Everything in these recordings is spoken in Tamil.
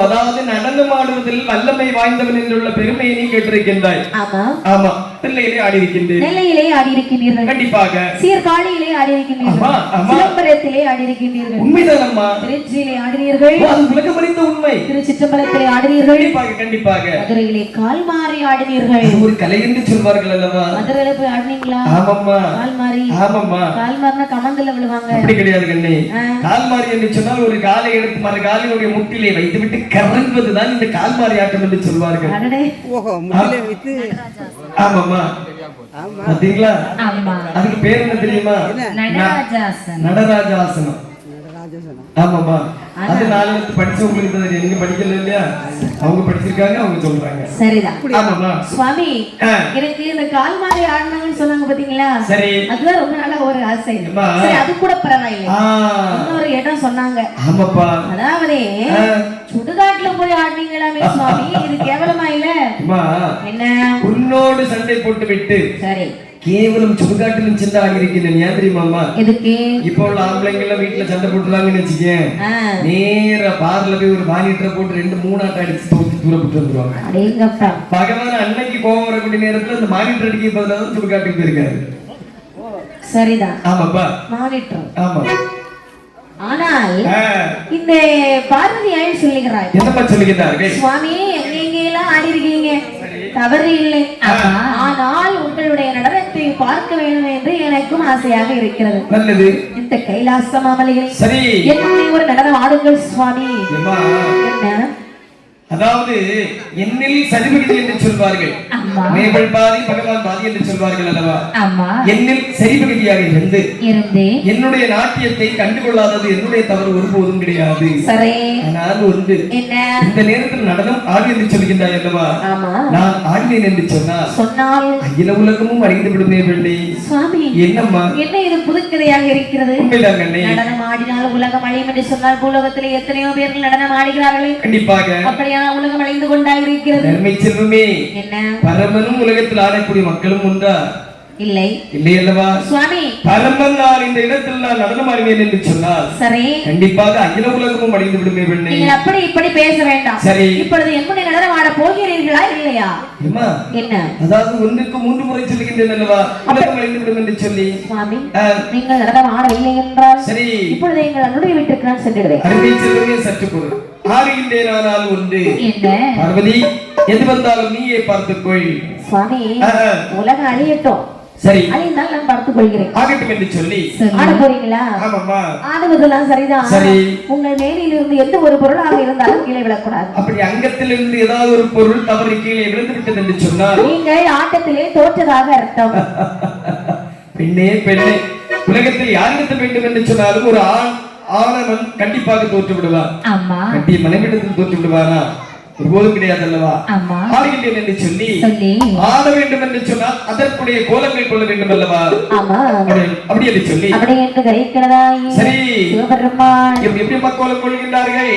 அதாவது நடனம் ஆடுவதில் வல்லமை வாய்ந்தவன் என்றுள்ள பெருமையை நீ கேட்டிருக்கின்றாய். ஆமா ஆமா, தில்லையிலே ஆடி இருக்கின்றேன். நெல்லையிலே ஆடி இருக்கின்றீர்கள். கண்டிப்பாக. சீர்காழியிலே ஆடி இருக்கின்றீர்கள். சிதம்பரத்திலே ஆடி இருக்கின்றீர்கள். உண்மைதானம்மா. திருச்சியிலே ஆடினீர்கள். அது உலகமறிந்த உண்மை. திருச்சிற்றம்பலத்திலே ஆடினீர்கள். கண்டிப்பாக கண்டிப்பாக. மதுரையிலே கால் மாறி ஆடினீர்கள். ஒரு கலை என்று சொல்வார்கள் அல்லவா? மதுரையில போய் ஆடினீங்களா? ஆமாம்மா. கால் மாறி. ஆமாம்மா. கால் மாறினா கமந்தல விழுவாங்க. அப்படி கிடையாது கண்ணே. கால் மாறி என்று சொன்னால் ஒரு காலை எடுத்து மறு காலினுடைய முட்டிலே வைத்துவிட்டு கறங்குவதுதான் இந்த கால் மாறி ஆட்டம் என்று சொல்வார்கள். ஆமாம்மா. பாத்தீங்களா? அதுக்கு பேர் என்ன தெரியுமா? நடராஜாசனம். ஆமாம்மா. அது நாலு படிச்சவங்களுக்கு தெரியும். நீங்க படிக்கல இல்லையா? அவங்க படிச்சிருக்காங்க, அவங்க சொல்றாங்க. சரிதான். ஆமாம்மா. சுவாமி, எனக்கு இந்த கால் மாறி ஆடினாங்கன்னு சொன்னாங்க பாத்தீங்களா? சரி. அதுதான் ரொம்ப நாளா ஒரு ஆசை. சரி, அது கூட பரவாயில்லை. இன்னொரு இடம் சொன்னாங்க. ஆமாப்பா. அதாவது சுடுகாட்டுல போய் ஆடினீங்களாமே சுவாமி, இது கேவலமா இல்ல? என்ன? உன்னோடு சண்டை போட்டு விட்டு சரி கேவலம் சுடுகாட்டிலும் சென்று ஆடி இருக்கிறேன். ஏன் தெரியுமாமா? எதுக்கு? இப்போ உள்ள ஆம்பளைங்க எல்லாம் வீட்டுல சண்டை போட்டுறாங்கன்னு வச்சுக்கேன், நேர பார்ல போய் ஒரு வாலிட்டரை போட்டு 2-3 ஆட்டம் அடிச்சு தோத்து தூரப்பட்டு வந்துருவாங்க. பகவான் அன்னைக்கு கோபம் வரக்கூடிய நேரத்துல அந்த மானிட்டர் அடிக்க பதிலாக தான் சுடுகாட்டுக்கு போயிருக்காரு. சரிதான். ஆமாப்பா. மானிட்டர். ஆமா. ஆனால் இந்த பார்வதி ஏன் சொல்லுகிறாய்? என்னப்பா சொல்லுகிறார்கள்? சுவாமி, நீங்க எல்லாம் ஆடி இருக்கீங்க, தவறு இல்லை. ஆனால் உங்களுடைய நடனத்தை பார்க்க வேண்டும் என்று எனக்கும் ஆசையாக இருக்கிறது. நல்லது. இந்த கைலாச மாமலையில் சரி என்னுடைய ஒரு நடனம் ஆடுங்கள் சுவாமி. என்ன? அதாவது என்னில் சரிபகுதி என்று சொல்வார்கள். மேபல் பாதி பகவான் பாதி என்று சொல்வார்கள் அல்லவா? என்னில் சரிபகுதியாக இருந்து என்னுடைய நாட்டியத்தை கண்டுகொள்ளாதது என்னுடைய தவறு ஒருபோதும் கிடையாது. ஆனால் ஒன்று, இந்த நேரத்தில் நடனம் ஆடி என்று சொல்கின்றாய் அல்லவா? நான் ஆடினேன் என்று சொன்னால் அகில உலகமும் அறிந்து விடுமே வெள்ளி. என்னம்மா என்ன இது புதுக்கதையாக இருக்கிறது? உண்மைதான் கண்ணே. நடனம் ஆடினால் உலகம் அழியும் என்று சொன்னால் பூலோகத்திலே எத்தனையோ பேர்கள் நடனம் ஆடுகிறார்களே. கண்டிப்பாக. அப்படியா உலகம் அழிந்து கொண்டாயிருக்கிறது. நன்மை செல்வமே, என்ன பரமனும் உலகத்தில் ஆடக்கூடிய மக்களும் உண்டா? இல்லை. இல்லை அல்லவா சுவாமி? பரமன் நான் இந்த இடத்தில் நான் நடனம் ஆடுவேன் என்று சொன்னால் சரி கண்டிப்பாக அகில உலகமும் அழிந்து விடுமே பெண்ணே. நீங்கள் அப்படி இப்படி பேச வேண்டாம். சரி, இப்பொழுது எப்படி நடனம் ஆட போகிறீர்களா இல்லையா? என்ன? அதாவது ஒன்றுக்கு 3 முறை சொல்லுகின்றேன் அல்லவா, உலகம் அழிந்து விடும் என்று சொல்லி. சுவாமி, நீங்கள் நடனம் ஆடவில்லை என்றால் சரி இப்பொழுது எங்கள் அன்னுடைய வீட்டுக்கு நான் சென்றுடுவேன். அருமை செல்வமே, சற்று பொருள். ஆடுகின்றேன் ஆனால் ஒன்று. என்ன? பார்வதி, எது வந்தாலும் நீயே பார்த்துக்கொள். சுவாமி, உலகம் அழியட்டும். சரி, அழிந்தால் நான் பார்த்துக் கொள்கிறேன். ஆகட்டும் என்று சொல்லி ஆட போறீங்களா? ஆமாம்மா. ஆடுவதெல்லாம் சரிதான். சரி, உங்கள் மேலிருந்து எந்த ஒரு பொருளாக இருந்தாலும் கீழே விழக்கூடாது. அப்படி அங்கத்திலிருந்து ஏதாவது ஒரு பொருள் தவறு கீழே விழுந்து விட்டது என்று சொன்னால் நீங்கள் ஆட்டத்திலே தோற்றதாக அர்த்தம். பெண்ணே பெண்ணே, உலகத்தில் யாரிடத்தில் வேண்டும் என்று சொன்னாலும் ஒரு ஆணவன் கண்டிப்பாக தோற்று விடுவார். கண்டிய மனைவிடத்தில் தோற்று விடுவாரா? ஒருபோதும் கிடையாது அல்லவா? ஆடுகின்றேன் என்று சொல்லி ஆட வேண்டும் என்று சொன்னால் அதற்குடைய கோலங்கள் கொள்ள வேண்டும் அல்லவா? அப்படி என்று சொல்லி சரி எப்படி எப்படி கோலம் கொள்கின்றார்கள்?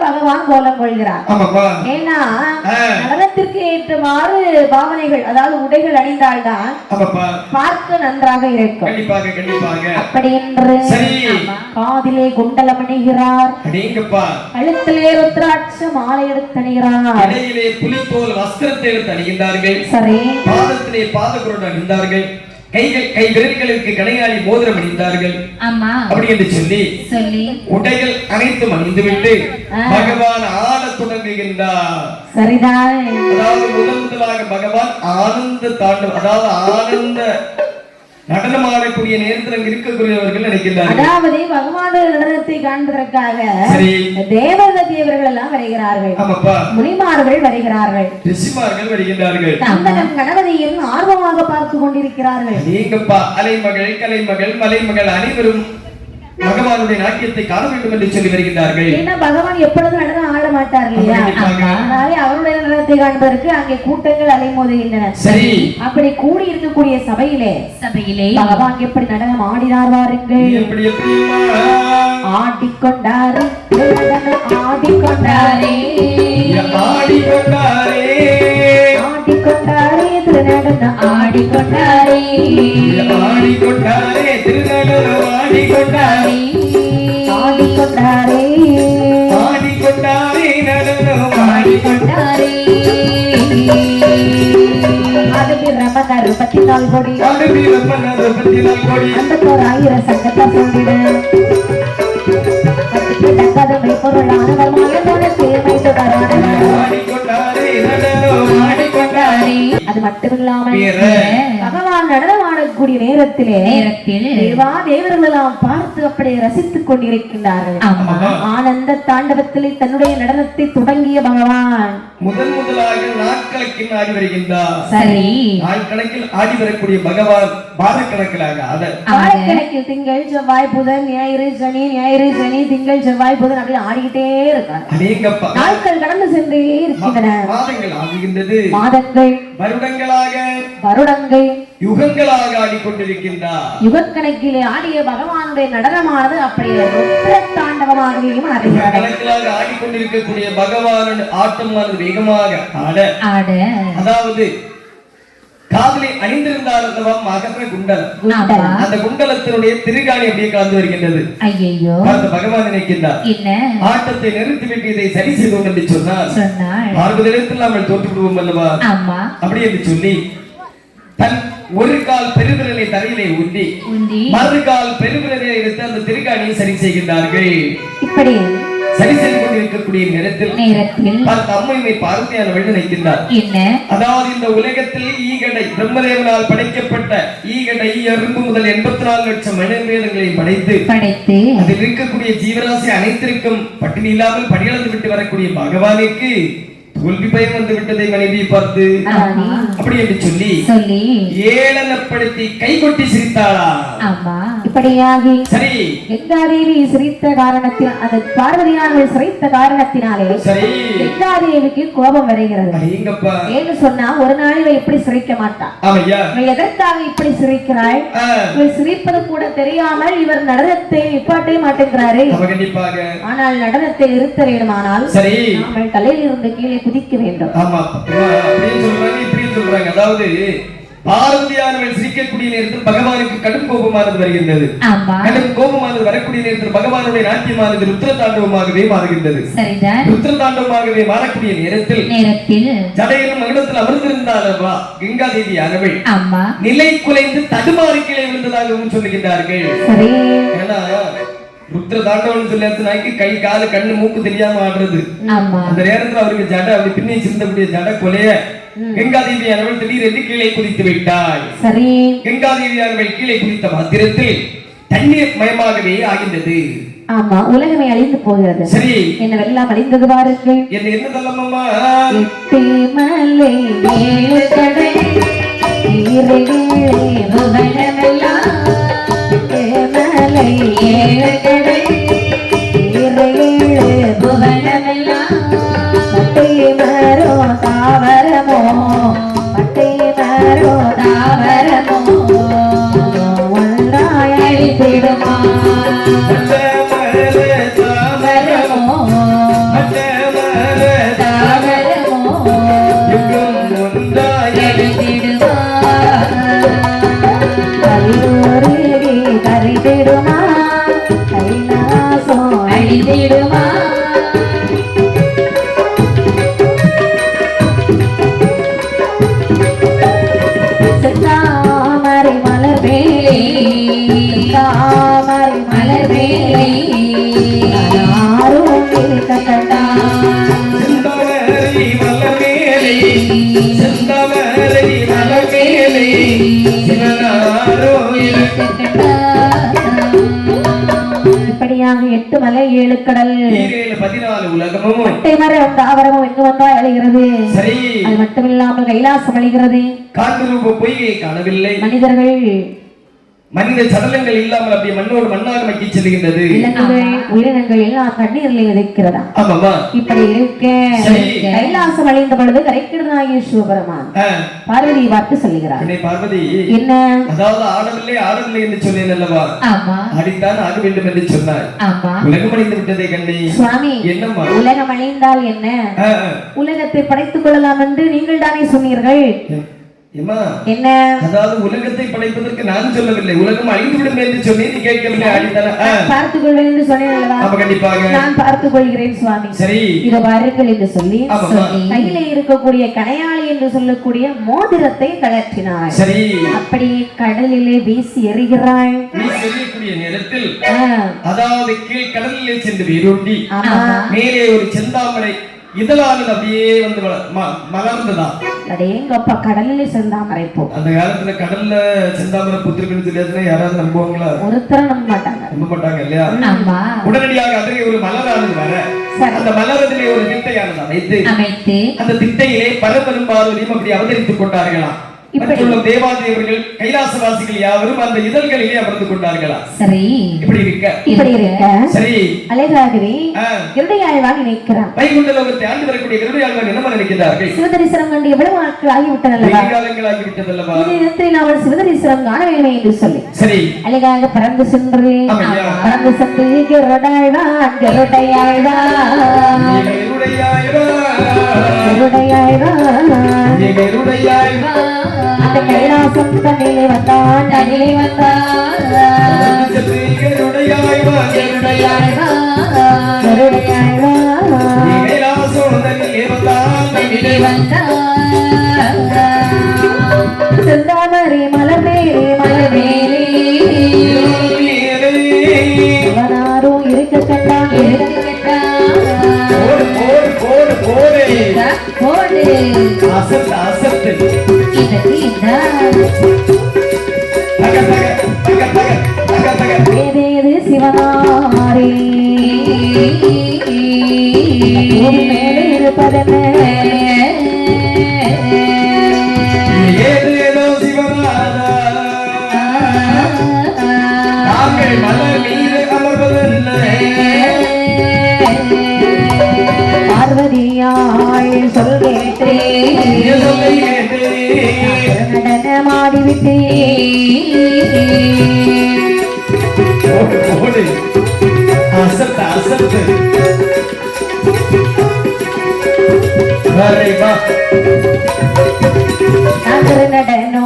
பகவான் கோலம் கொள்கிறார். ஏன்னா நடனத்திற்கு ஏற்றவாறு பாவனைகள், அதாவது உடைகள் அணிந்தால்தான் பார்க்க நன்றாக இருக்கும். அப்படி என்று காதிலே குண்டலம் அணிகிறார், கழுத்திலே ருத்ராட்ச மாலை எடுத்து அணிகிறார், புலித்தோல் வஸ்திரத்தை எடுத்து அணிகின்றார்கள், சரி பாதத்திலே பாதகுருடன் அணிந்தார்கள், கை விரல்களுக்கு கணையாளி மோதிரம் அணிந்தார்கள். அப்படி என்று சொல்லி உடைகள் அனைத்தும் அணிந்துவிட்டு பகவான் ஆட தொடங்குகின்றார். சரிதான். அதாவது முதலாக பகவான் ஆனந்த தாண்டவம், அதாவது ஆனந்த நடனம் ஆடக்கூடிய நேரத்தில் அங்கு இருக்கக்கூடியவர்கள் நினைக்கிறார்கள். அதாவது பகவானுடைய நடனத்தை காண்பதற்காக தேவர்கள் எல்லாம் வருகிறார்கள். முனிமார்கள் வருகிறார்கள், ரிஷிமார்கள் வருகிறார்கள். கணபதியின் ஆர்வமாக பார்த்து கொண்டிருக்கிறார்கள். நீங்கப்பா அலைமகள், கலைமகள், மலைமகள் அனைவரும் பகவானுடைய நாட்டியத்தை காண வேண்டும் என்று சொல்லி வருகிறார்கள். ஏன்னா பகவான் எப்பொழுதும் நடனம் ஆட மாட்டார் இல்லையா? அதனாலே அவருடைய நடனத்தை காண்பதற்கு அங்கே கூட்டங்கள் அலைமோதுகின்றன. சரி, அப்படி கூடி இருக்கக்கூடிய சபையிலே பகவான் எப்படி நடனம் ஆடினார் பாருங்கள். எப்படி எப்படி ஆடிக்கொண்டாரே ஆடிக்கொண்டாரே ஆடிக்கொண்டாரே ஆடிக்கொண்டாரே திருநடனம் ஆடிக்கொண்டாரே ஆடிக்கொண்டாரே திருநடனம் ஆடிக்கொண்டாரே ஆடிக்கொண்டாரே ஆடிக்கொண்டாரே நடனம் ஆடிக்கொண்டாரே. ரமணர் 34 கோடி அந்த 1000 சங்கத்தை சொல்லிடு கதமை பொருளானவர் மாயத்தோட சேர்மைத்து அது மட்டுமில்லாமல் பகவான் நடனம் ஆடக்கூடிய நேரத்தில் தேவர்கள் எல்லாம் பார்த்து அப்படியே ரசித்துக் கொண்டிருக்கின்றார்கள். ஆனந்த தாண்டவத்தில் தன்னுடைய நடனத்தை தொடங்கிய பகவான் முதலாக நாட்கணக்கில் ஆடி வருகின்றார். சரி, நாட்கணக்கில் ஆடி வரக்கூடிய பகவான் வாரக்கணக்கில் திங்கள் செவ்வாய் புதன் ஞாயிறு சனி ஞாயிறு சனி திங்கள் செவ்வாய் புதன் அப்படி ஆடிக்கிட்டே இருக்கார். நாட்கள் கடந்து சென்றே இருக்கின்றன. மாதங்கள் ஆகுகின்றது, மாதங்கள் வருடங்கள் யுகங்களாக ஆடிக்கொண்டிருக்கின்றார். யுகக்கணக்கிலே ஆடிய பகவானுடைய நடனமானது அப்படியே தாண்டவமாகவே கணக்கிலாக ஆடிக்கொண்டிருக்கக்கூடிய பகவான் ஆட்டமானது வேகமாக ஆட, அதாவது காதலை அணிந்திருந்தார் மகர குண்டலம், அந்த குண்டலத்தினுடைய திருகாணி அப்படியே கலந்து வருகின்றது. பகவான் நினைக்கின்றார் ஆட்டத்தை நிறுத்திவிட்டு இதை சரி செய்தோம் என்று சொன்னால் பார்வதிடத்தில் நாங்கள் தோற்று விடுவோம் அல்லவா? அப்படி என்று சொல்லி தன் ஒரு கால் பெருவிரலை தரையிலே ஊன்றி மறுகால் பெருவிரலை எடுத்து அந்த திருகாணியை சரி செய்கின்றார்கள். இப்படி சரி செய்து கொண்டிருக்கக்கூடிய நேரத்தில் அம்மையை பார்வையானவள் நினைக்கின்றார். அதாவது இந்த உலகத்தில் ஈகடை பிரம்மதேவனால் படைக்கப்பட்ட ஈகடை எறும்பு முதல் 84 லட்சம் மனிதர்களை படைத்து அதில் இருக்கக்கூடிய ஜீவராசி அனைத்திற்கும் பட்டினி இல்லாமல் படியளந்து விட்டு வரக்கூடிய பகவானுக்கு தோல்வி பயம் வந்து விட்டதை மனைவியை பார்த்து அப்படி என்று சொல்லி ஏளனப்படுத்தி கை கொட்டி சிரித்தாளா? இப்படியாகி சரி கங்காதேவி சிரித்த காரணத்தினால் அந்த பார்வதியானவள் சிரித்த காரணத்தினாலே கங்காதேவிக்கு கோபம் வருகிறது. ஏன்னு சொன்னா ஒரு நாள் இவ இப்படி சிரிக்க மாட்டான். எதற்காக இப்படி சிரிக்கிறாள்? இவள் சிரிப்பது கூட தெரியாமல் இவர் நடனத்தை நிப்பாட்டே மாட்டேங்கிறாரு. ஆனால் நடனத்தை நிறுத்த வேண்டுமானால் அவள் தலையில் இருந்து கீழே குதிக்க வேண்டும். அதாவது பார்வதியானவள் சிரிக்கக்கூடிய நேரத்தில் பகவானுக்கு கடும் கோபமானது வருகின்றது. கடும் கோபமானது வரக்கூடிய நேரத்தில் பகவானுடைய நாட்டியமானது ருத்ர தாண்டவமாகவே மாறுகின்றது. ருத்ர தாண்டவமாகவே மாறக்கூடிய நேரத்தில் ஜடையிலும் மகுடத்தில் அமர்ந்திருந்தாலவா கங்காதேவி ஆனவள் நிலை குலைந்து தடுமாறி கீழே விழுந்ததாகவும் சொல்லுகின்றார்கள். ருத்ர தாண்டவன் சொல்லி கை காலு கண்ணு மூக்கு தெரியாம ஆடுறது. அந்த நேரத்தில் அவருக்கு ஜடை அப்படி பின்னி சிந்தக்கூடிய ஜடை கொலைய கங்காதேவியானவள் திடீரென்று கீழே குதித்து விட்டாள். கங்காதேவியானவள் கீழே குதித்த மாத்திரத்தில் தண்ணீர் மயமாகவே ஆகின்றது. ஆமா, உலகமே அழிந்து போகிறது. சரி, என்னவெல்லாம் அழிந்தது பாருங்கள். என்ன சொல்லம்மா? மலை ஏழு கடை மலை ஏழு கடை புவனமெல்லாம் பட்டை மரோ தாவரமோ பட்டை மரோ தாவரமோ ஒன்றாய் அழித்திடுமா தாவரமோ தாவரமோ ஒன்றாய் அழித்திடுமா கரிதேடுமா திருக்கடல் 14 உலகமும் மட்டை மரம் தாவரமும் எங்கு வந்தா அழிகிறது. சரி, அது மட்டுமில்லாமல் கைலாசம் அழிகிறது. காந்தரூப பொய்யை காணவில்லை. மனிதர்கள் மனித சடலங்கள் இல்லாமல் அப்படியே மண்ணோடு மண்ணாக மக்கி செல்கின்றது. உயிரினங்கள் எல்லாம் தண்ணீரில் இருக்கிறதா? ஆமாமா. இப்படி இருக்க கைலாசம் அழிந்த பொழுது கரைக்கிடனாகிய சிவபெருமான் பார்வதியை பார்த்து சொல்லுகிறார். பார்வதி என்ன? அதாவது ஆடவில்லை என்று சொன்னேன் அல்லவா? ஆடித்தான் ஆக வேண்டும் என்று சொன்னார். உலகம் அழிந்து விட்டதை கண்டே சுவாமி. என்னம்மா? உலகம் அழிந்தால் என்ன? உலகத்தை படைத்துக் கொள்ளலாம் என்று நீங்கள் தானே சொன்னீர்கள். என்ன? அதாவது உலகத்தை படைப்பதற்கு நான் சொல்லவில்லை, உலகம் அழிந்துவிடும் என்று சொன்னேன். நீ கேட்கவில்லை. பார்த்துக் கொள்வேன் என்று சொன்னேன். கண்டிப்பாக நான் பார்த்துக் கொள்கிறேன் சுவாமி. சரி, இதை பாருங்கள் என்று சொல்லி கையில இருக்கக்கூடிய கணையாளி என்று சொல்லக்கூடிய மோதிரத்தை கழற்றினாள். சரி, அப்படி கடலிலே வீசி எறிகிறாள். வீசி எறியக்கூடிய நேரத்தில் அதாவது கீழ் கடலிலே சென்று வேரூண்டி மேலே ஒரு செந்தாமரை இதழானது அப்படியே வந்து மலர்ந்துதான். அடேங்கப்பா, கடல்ல செந்தாமரை பூ. அந்த காலத்துல கடல்ல செந்தாமரை பூத்திருக்குன்னு சொல்லியாச்சுன்னா யாராவது நம்புவாங்களா? ஒருத்தர நம்ப மாட்டாங்க இல்லையா? உடனடியாக அதிலே ஒரு மலரானது வர அந்த மலரதிலே ஒரு திட்டையானது அமைத்து அந்த திட்டையிலே பரமனும் பார்வதியும் அப்படி அவதரித்துக் கொண்டார்களாம். மற்றுள்ள தேவாதேவர்கள் கைலாசவாசிகள் யாவரும் அந்த இதழ்களிலே அமர்ந்து கொண்டார்களா? சரி, இப்படி இருக்க சரி, அழகாகவே கருடையாழ்வான் நினைக்கிறான். வைகுண்ட லோகத்தை ஆண்டு வரக்கூடிய கருடையாழ்வான் என்ன நினைக்கிறார்கள்? சிவதரிசனம் கண்டு எவ்வளவு நாட்கள் ஆகிவிட்டதல்லவா? அவள் சிவதரிசனம் காண வேண்டுமே என்று சொல்லி சரி அழகாக பறந்து சென்று அந்த கைலாசம் தண்ணிலே வந்தான். செந்தாமரை மலர் மேலே அவனாரும் இருக்க கண்டான். ஏதேது சிவனாரே மேலே இருப்பதென்ன? ஏதேதோ சிவனாரா நாங்கள் மலர் மீது அமர்வதென்ன? பார்வதியாள் சொல் கேட்டே நடனமாடிவிட்டே அசத்து நடனோ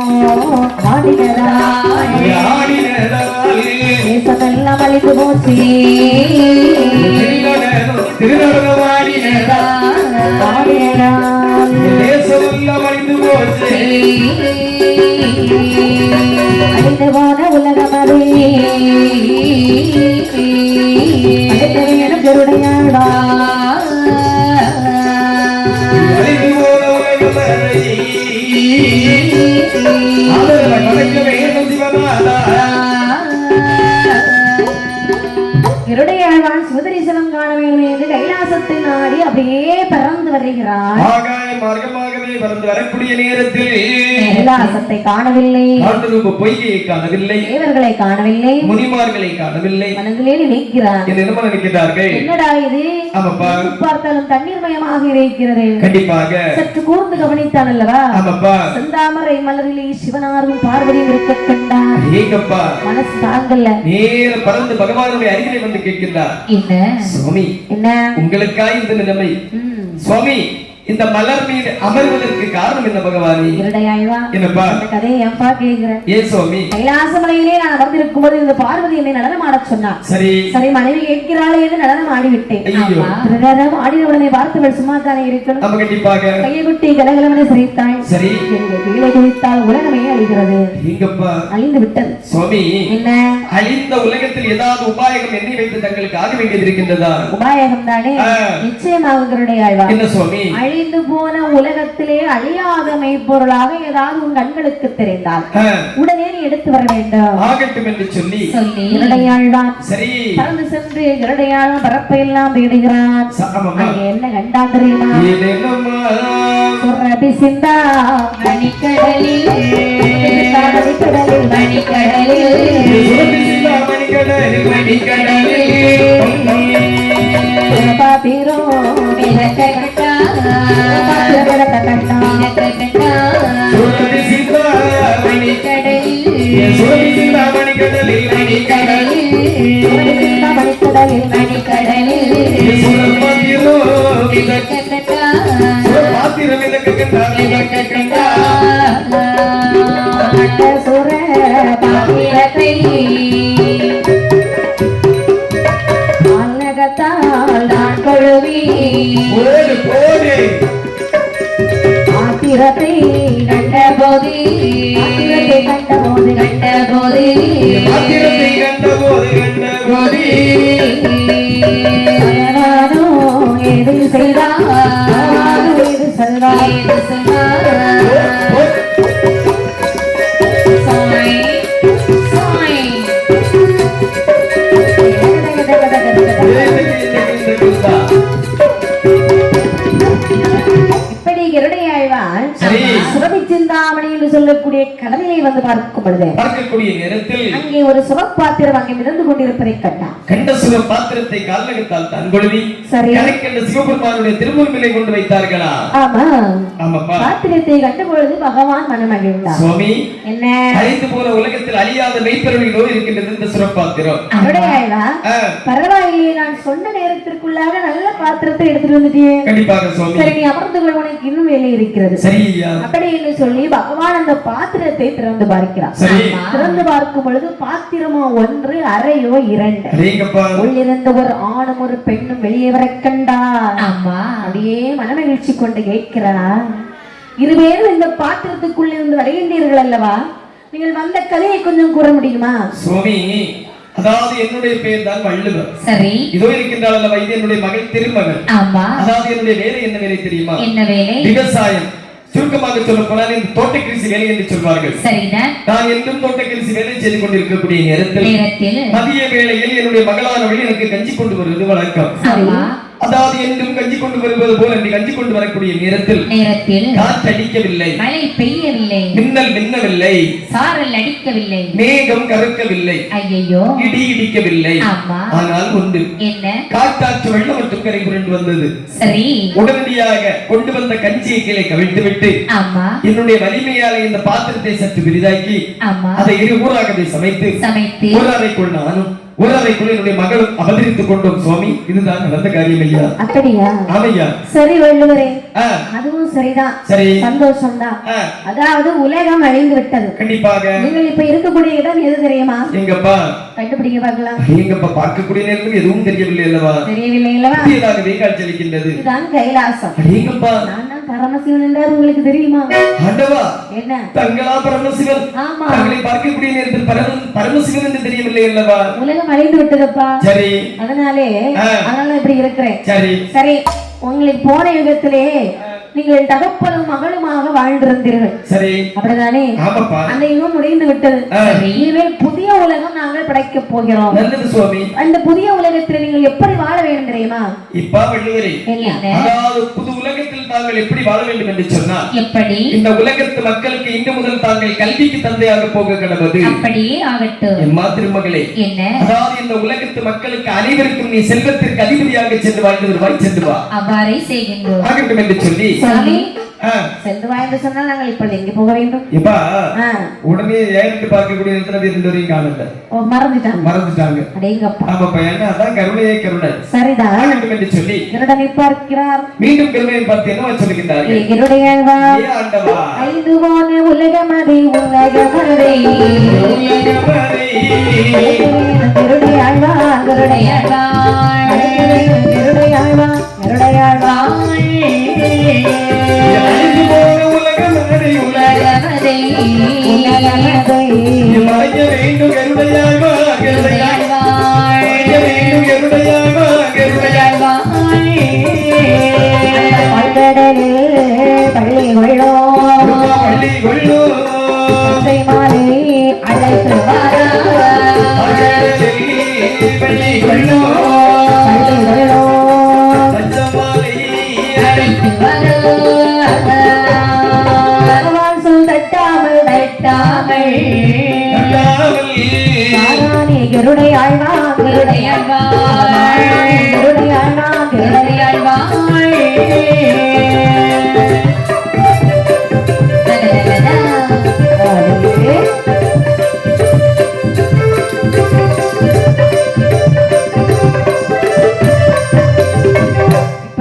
ஆடினதால் தேசமெல்லாம் அழிந்து போச்சு. அழிந்துவான உலகமது கருடையாழ்வா கருடையாழ்வான் சிவதரிசனம் காண வேண்டும் என்று கைலாசத்தை நாடி அப்படியே பறந்து வருகிறார். மார்க்கமாகவே பறந்து வரக்கூடிய நேரத்தில் கைலாசத்தை காணவில்லை, பொய்கையை காணவில்லை, தேவர்களை காணவில்லை, முனிமார்களை காணவில்லை. மனதிலே நினைக்கிறார். என்னடா இது? பார்த்தாலும் தண்ணீர் மயமாக இருக்கிறது. கண்டிப்பாக சற்று கூர்ந்து கவனித்தான் அல்லவா? செந்தாமரை மலரிலே சிவனாரும் பார்வதியும் இருக்க கண்டார். மனசு தாங்கல்ல, நேர பறந்து பகவானுடைய அருகிலே வந்து கேட்கின்றார். என்ன சுவாமி, என்ன உங்களுக்காய் இந்த நிலைமை? சுவாமி, இந்த மலர் மீது அமர்வதற்கு காரணம் என்ன பகவானே? என்னப்பா இந்த கதையை ஏன்பா கேக்குறேன்? ஏன் சுவாமி? கைலாசமலையிலே நான் அமர்ந்திருக்கும் போது இந்த பார்வதி என்னை நடனம் ஆடச் சொன்னார். சரி சரி, மனைவி கேட்கிறாளே என்று நடனம் ஆடிவிட்டேன். நடனம் ஆடினவுடனே பார்த்தவள் சும்மா தானே இருக்கணும். கண்டிப்பாக கையை குட்டி கலகலவனை சிரித்தாள். சரி, கீழே குதித்தால் உலகமே அழிகிறது. அழிந்து விட்டது. சுவாமி, என்ன அழிந்த உலகத்தில் ஏதாவது உபாயகம் எண்ணி வைத்து தங்களுக்கு ஆக வேண்டியது இருக்கின்றதா? உபாயகம் தானே நிச்சயமாக. என்ன சுவாமி? அழிந்து போன உலகத்திலே அழியாத மெய்ப்பொருளாக ஏதாவது உன் கண்களுக்கு தெரிந்தால் உடனே நீ எடுத்து வர வேண்டும் ஆகட்டும் என்று சொல்லி இரடையாழ்வான் சரி பறந்து சென்று இரடையாழ்வான் பரப்பை எல்லாம் தேடுகிறான். அங்கே என்ன கண்டான் தெரியுமா? சுரபி சிந்தா மணிக்கடலில் பாத்திரோ பாத்திரத்தை கண்டபோது எது செய்தார் எது சொல்வார் சிந்தாமணி என்று சொல்லக்கூடிய கடலிலே வந்து பார்க்கக்கூடிய நேரத்தில் அங்கே ஒரு சிவப்பாத்திரம் அங்கே மிதந்து கொண்டிருப்பதை கண்டான். கண்ட சிவப்பாத்திரத்தை கால்நகத்தால் தான் கொழுவி கணக்கென்ற சிவபெருமானுடைய திருமுன்பிலே கொண்டு வைத்தார்களா? ஆமா ஆமாப்பா. பாத்திரத்தை கண்ட பொழுது பகவான் மனமகிழ்ந்தார். சுவாமி என்ன அழிந்து போன உலகத்தில் அழியாத மெய்ப்பொருளின் நோய் இருக்கின்றது இந்த சிவப்பாத்திரம். பரவாயில்லையே, நான் சொன்ன நேரத்திற்குள்ளாக நல்ல பாத்திரத்தை எடுத்துட்டு வந்துட்டேன். கண்டிப்பாக சுவாமி. சரி, நீ அமர்ந்து கொள், உனக்கு இன்னும் வேலை இருக்கிறது. சரியா அப்படி என்று சொல்லி பகவான் அந்த பாத்திரத்தை திறந்து பார்க்கிறார். திறந்து பார்க்கும் பொழுது பாத்திரமோ ஒன்று, அறையோ இரண்டு. உள்ளிருந்த ஒரு ஆணும் ஒரு பெண்ணும் வெளியே வர கண்டார். அப்படியே மனமகிழ்ச்சி கொண்டு கேட்கிறார், இருவேரும் இந்த பாத்திரத்துக்குள் இருந்து வருகின்றீர்கள் அல்லவா? நீங்கள் வந்த கதையை கொஞ்சம் கூற முடியுமா? சுவாமி, அதாவது என்னுடைய பெயர் தான் வள்ளுவர். சரி, இதோ இருக்கின்றாள் அல்லவா, இது என்னுடைய மகள் திருமகள். ஆமா. அதாவது என்னுடைய வேலை என்ன வேலை தெரியுமா? என்ன வேலை? விவசாயம். சுருக்கமாக சொல்ல போனால் இந்த தோட்டக்கிருஷி வேலை என்று சொல்வார்கள். சரிதான். நான் என்றும் தோட்டக்கிருஷி வேலை செய்து கொண்டிருக்கக்கூடிய நேரத்தில் மதிய வேளையில் என்னுடைய மகளானவள் எனக்கு கஞ்சி கொண்டு வருவது வழக்கம். அதாவது என்றும் கஞ்சி கொண்டு வருவது போல் என்று கஞ்சி கொண்டு வரக்கூடிய நேரத்தில் காற்று அடிக்கவில்லை, மழை பெய்யவில்லை, மின்னல் மின்னவில்லை, சாரல் அடிக்கவில்லை, மேகம் கருக்கவில்லை, ஐயோ இடி இடிக்கவில்லை. ஆனால் ஒன்று, என்ன? காற்றாற்று வெள்ளம் மற்றும் கரை புரண்டு வந்தது. சரி, உடனடியாக கொண்டு வந்த கஞ்சியை கீழே கவிழ்த்து விட்டு என்னுடைய வலிமையால இந்த பாத்திரத்தை சற்று பெரிதாக்கி அதை இரு ஊராகவே சமைத்து ஒரு அறைக்குள் நானும் ஒரு அறைக்குள் என்னுடைய மகளும் அவதரித்துக் கொண்டோம். சுவாமி, இதுதான் நடந்த காரியம் ஐயா. அப்படியா? ஆமையா. சரி வள்ளுவரே, அதுவும் சரிதான். சரி, சந்தோஷம் தான். அதாவது உலகம் அழிந்து விட்டது. கண்டிப்பாக. நீங்கள் இப்ப இருக்கக்கூடிய இடம் எது தெரியுமா? எங்கப்பா? கண்டுபிடிக்க பார்க்கலாம். எங்கப்பா? பார்க்கக்கூடிய நேரத்தில் எதுவும் தெரியவில்லை அல்லவா? தெரியவில்லை அல்லவா? புதியதாகவே காட்சியளிக்கின்றது. இதுதான் கைலாசம். எங்கப்பா? நான் தான் பரமசிவன் என்றார், உங்களுக்கு தெரியுமா? ஆண்டவா, என்ன தங்களா பரமசிவன்? ஆமா. தங்களை பார்க்கக்கூடிய நேரத்தில் பரமசிவன் என்று தெரியவில்லை அல்லவா? உலகம் அழிந்து விட்டதப்பா. சரி, அதனால இப்படி இருக்கிறேன். சரி சரி, உங்களுக்கு போன யுகத்திலே நீங்கள் தகப்பனும் மகளுமாக வாழ்ந்திருந்தீர்கள். சரி, அப்படிதானே? ஆமாப்பா. அந்த யுகம் முடிந்து விட்டது. இனிமேல் புதிய உலகம் நாங்கள் படைக்க போகிறோம். நல்லது சுவாமி. அந்த புதிய உலகத்தில் நீங்கள் எப்படி வாழ வேண்டும் தெரியுமா? இப்ப வள்ளுவரே, அதாவது புது உலகத்தில் தாங்கள் எப்படி வாழ வேண்டும் என்று சொன்னால் எப்படி? இந்த உலகத்து மக்களுக்கு இன்று முதல் தாங்கள் கல்விக்கு தந்தையாக போக கடவுது. அப்படியே ஆகட்டும். எம்மா திருமகளே, என்ன? அதாவது இந்த உலகத்து மக்களுக்கு அனைவருக்கும் நீ செல்வத்திற்கு அதிபதியாக சென்று வாழ்ந்து வருவாய், சென்று வா. அவ்வாறே செய்கின்றோம். ஆகட்டும் என்று சொல்லி சென்று வா என்று சொன்னால் நாங்கள் இப்பொழுது எங்கே போக வேண்டும்? இப்ப உடனே ஏறிட்டு பார்க்கக்கூடிய இடத்துல இருந்தவரையும் காணல. மறந்துட்டாங்க. ஆமாப்பா, ஏன்னா அதான் கருணையே கருணை. சரிதான். ஆகட்டும் என்று சொல்லி கருடனை பார்க்கிறார். மீண்டும் கருணையை பார்த்து என்ன சொல்லுகின்றார்கள்? கருடையாழ்வா, ஆண்டவா, ஐந்து போன உலகமதை உலகமதை கருடையாழ்வா, கருடையாழ்வா, கருடையாழ்வா, கருடையாழ்வா, உலகமதை உலகமதை மறைய வேண்டும் கருடையாழ்வா, கருடையாழ்வா, மறைய வேண்டும் கருடையாழ்வா, கருடையாழ்வா, கடலில்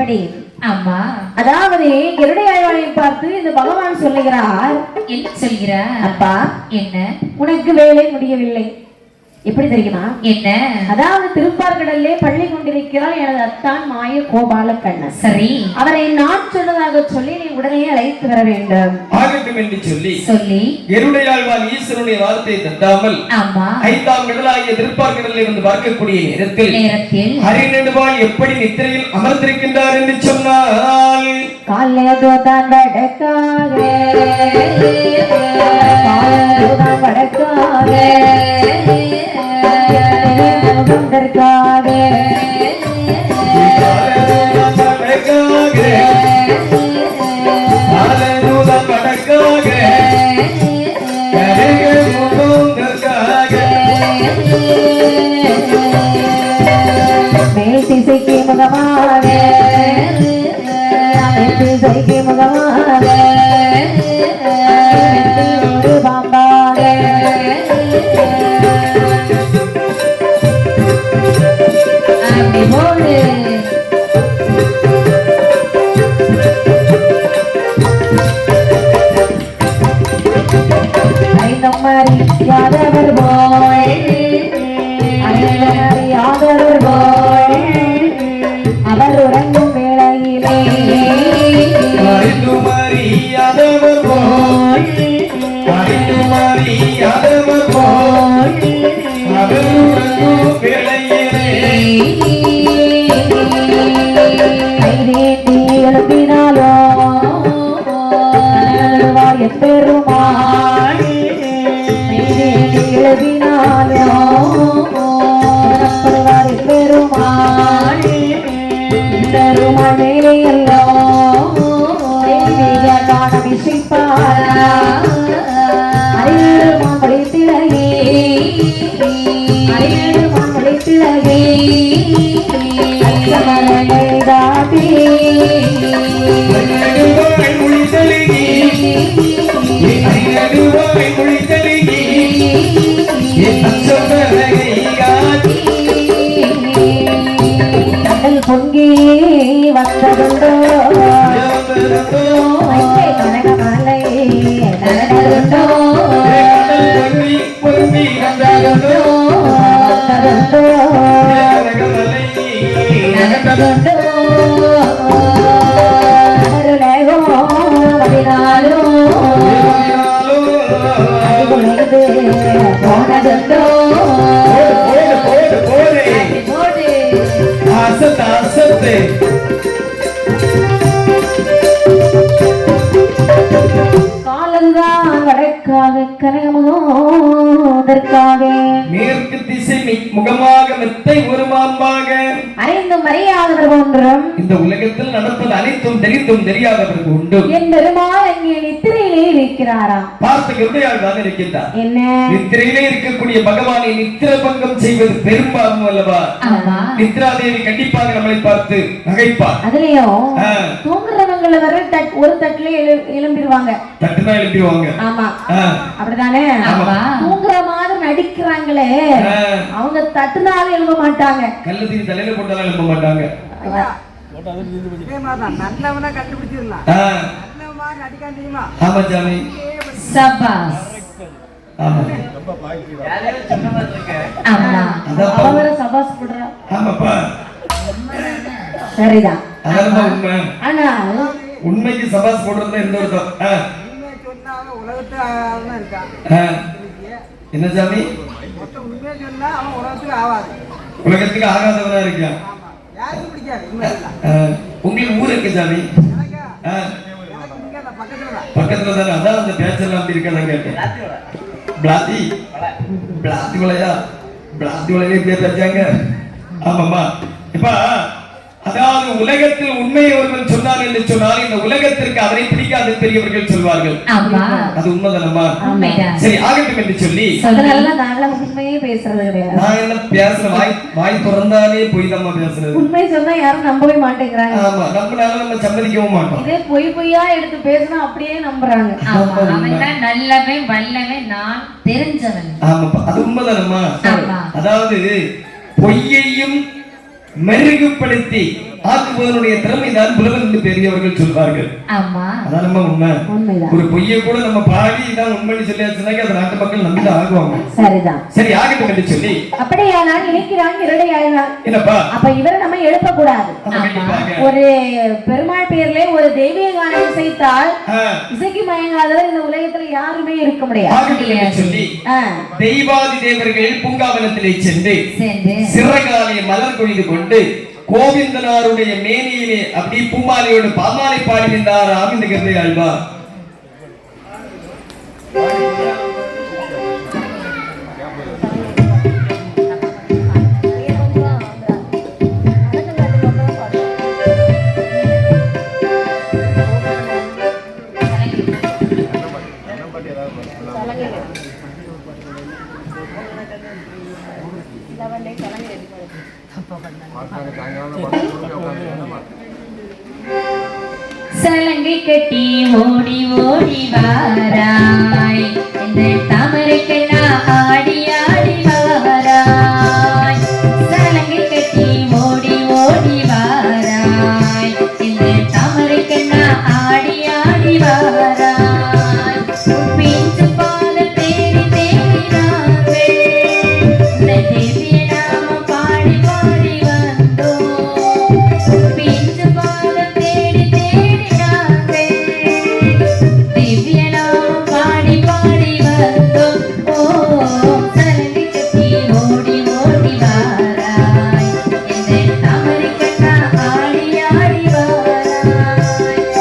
எப்படி? ஆமா, அதாவது கருடையாழ்வாரை பார்த்து இந்த பகவான் சொல்லுகிறார். என்ன சொல்கிறார்? அப்பா, என்ன உனக்கு வேலை முடியவில்லை. எப்படி தெரியுமா? என்ன? அதாவது திருப்பார்கடல்லே பள்ளி கொண்டிருக்கிறார் எனது அத்தான் மாய கோபால கண்ணன். சரி, அவரை நான் சொன்னதாக சொல்லி நீ உடனே அழைத்து வர வேண்டும். ஆகட்டும் என்று சொல்லி கருடையாழ்வான் ஈஸ்வரனுடைய வார்த்தையை தட்டாமல் ஆமா 5ஆம் கடலாகிய திருப்பார்கடலில் வந்து பார்க்கக்கூடிய நேரத்தில் ஹரிநெடுவாள் எப்படி நித்திரையில் அமர்ந்திருக்கின்றார் என்று சொன்னால் காலையதுதான் வடக்காக வடக்காக வடக்காக மேல் திசைக்கு முகமாக திசைக்கு முகமாக ஒரு பாம்பாக யாதவர் போய் யாதவர் போய் அவர் உறங்கும் வேளையிலே யாதவர் போய் யாதவர் போய் அவர் உறங்கும் வேளையிலே எழுப்பினாலோ எப்பெருமாள் எழுதினாலோ பெருமாள் பெருமாள் மேலே அல்லோ காணம் இசைப்பாரா அறிவுமான் முடித்திலகே அறிவுமான் முடித்திலகே தாட்டி கடல் பொங்கி வந்ததுண்டோ கனகமலை நடந்ததுண்டோ காலந்தான் வடக்காக கனகமுகதற்காக மேற்கு திசை முகமாக மெத்தை ஒரு மாம்பாக அறிந்தும் அறியாதவர் ஒன்றும் இந்த உலகத்தில் நடப்பது அனைத்தும் தெரிந்தும் தெரியாதவருக்கு உண்டு. என் பெருமாள் அங்கே நித்திரையிலே இருக்கிறாரா? பார்த்து கருடையாழ்வான் இருக்கின்றார். என்ன? நித்திரையிலே இருக்கக்கூடிய பகவானை நித்திர பங்கம் செய்வது பெரும்பாலும் அல்லவா? நித்ராதேவி கண்டிப்பாக நம்மளை பார்த்து நகைப்பார். அதுலயும் தூங்குறவங்கள வர ஒரு தட்டுல எழும்பிடுவாங்க. தட்டுதான் எழுப்பிடுவாங்க. ஆமா, அப்படிதானே? தூங்குற மாதிரி நடிக்கிறாங்களே, அவங்க தட்டுனால எழும்ப மாட்டாங்க. கல்லு தலையில போட்டாலும் எழும்ப மாட்டாங்க. நல்லவனா கண்டுபிடிச்சிடலாம். ஆமா சாமி, சபாஸ். ஆமா அவர சபாஸ் போடுறா. ஆமாப்பா, சரிதான். அதான் உண்மை. ஆனா உண்மைக்கு சபாஸ் போடுறது எந்த அர்த்தம்? என்ன சாமி? உலகத்துக்கு ஆகாதவனா இருக்கான். உங்களுக்கு ஊர் இருக்கு சாமி? பக்கத்துல தானே, அதான் அந்த பேச்செல்லாம் அப்படி இருக்காதான் கேட்டேன். பிளாத்தி பிளாத்தி வளையா, பிளாத்தி வளையா இப்படியே பேச்சாங்க. ஆமாம்மா, இப்ப அதாவது உலகத்தில் உண்மையை ஒருவன் சொன்னான் என்று சொன்னால் இந்த உலகத்திற்கு அவரை பிடிக்காத பெரியவர்கள் சொல்வார்கள். அது உண்மைதானம்மா? சரி, ஆகட்டும் என்று சொல்லி உண்மையே பேசுறது கிடையாது. நான் என்ன பேசுறேன்? வாய் திறந்தாலே போய் நம்ம பேசுறது. உண்மை சொன்னா யாரும் நம்பவே மாட்டேங்கிறாங்க. ஆமா, நம்மளால நம்ம சம்மதிக்கவும் மாட்டோம். இதே பொய்யா எடுத்து பேசினா அப்படியே நம்புறாங்க. அவன் நல்லவன் வல்லவன் நான் தெரிஞ்சவன். ஆமாப்பா, அது உண்மைதானம்மா? அதாவது பொய்யையும் மெருகுப்படுத்தி ஆக்குபவனுடைய திறமை தான் புலவன் என்று பெரியவர்கள் சொல்வார்கள். ஆமா, அதான் நம்ம உண்மை. ஒரு பொய்யை கூட நம்ம பாடி இதான் உண்மைன்னு சொல்லியாச்சுனாக்க அதை நாட்டு மக்கள் நம்பிதான் ஆகுவாங்க. சரிதான், சரி ஆகட்டும் என்று சொல்லி அப்படியானால் இணைக்கிறான் இரடையாயினார். என்னப்பா அப்ப இவரை நம்ம எழுப்ப கூடாது. ஒரு பெருமாள் பேர்ல ஒரு தெய்வீக கானம் இசைத்தால் இசைக்கு மயங்காதவர் இந்த உலகத்துல யாருமே இருக்க முடியாது சொல்லி தெய்வாதி தேவர்கள் பூங்காவனத்திலே சென்று சிறகாலை மலர் கொய்து கொண்டு கோவிந்தனாருடைய மேனியிலே அப்படி பூமாலையோடு பாமாலை பாடி நின்றாராம் இந்த கதை ஆழ்வார். சலங்கை கட்டி ஓடி ஓடி வாராய், இந்த தாமரை கண்ணா ஆடி ஆடி வாராய். சலங்கை கட்டி ஓடி ஓடி வாராய், இந்த தாமரை கண்ணா ஆடி ஆடி வாராய். பிஞ்சு பாத தேடி தேடி நாங்கள் இந்த தேவிய நாம பாடி பாடி வந்தோம். பிஞ்சு பாத தேடி தேடி நாங்கள் திவ்ய நாம பாடி பாடி வந்தோம். ஓ சலங்கை கட்டி ஓடி ஓடி வாராய், இந்த தாமரை கண்ணா ஆடி ஆடி வாராய்.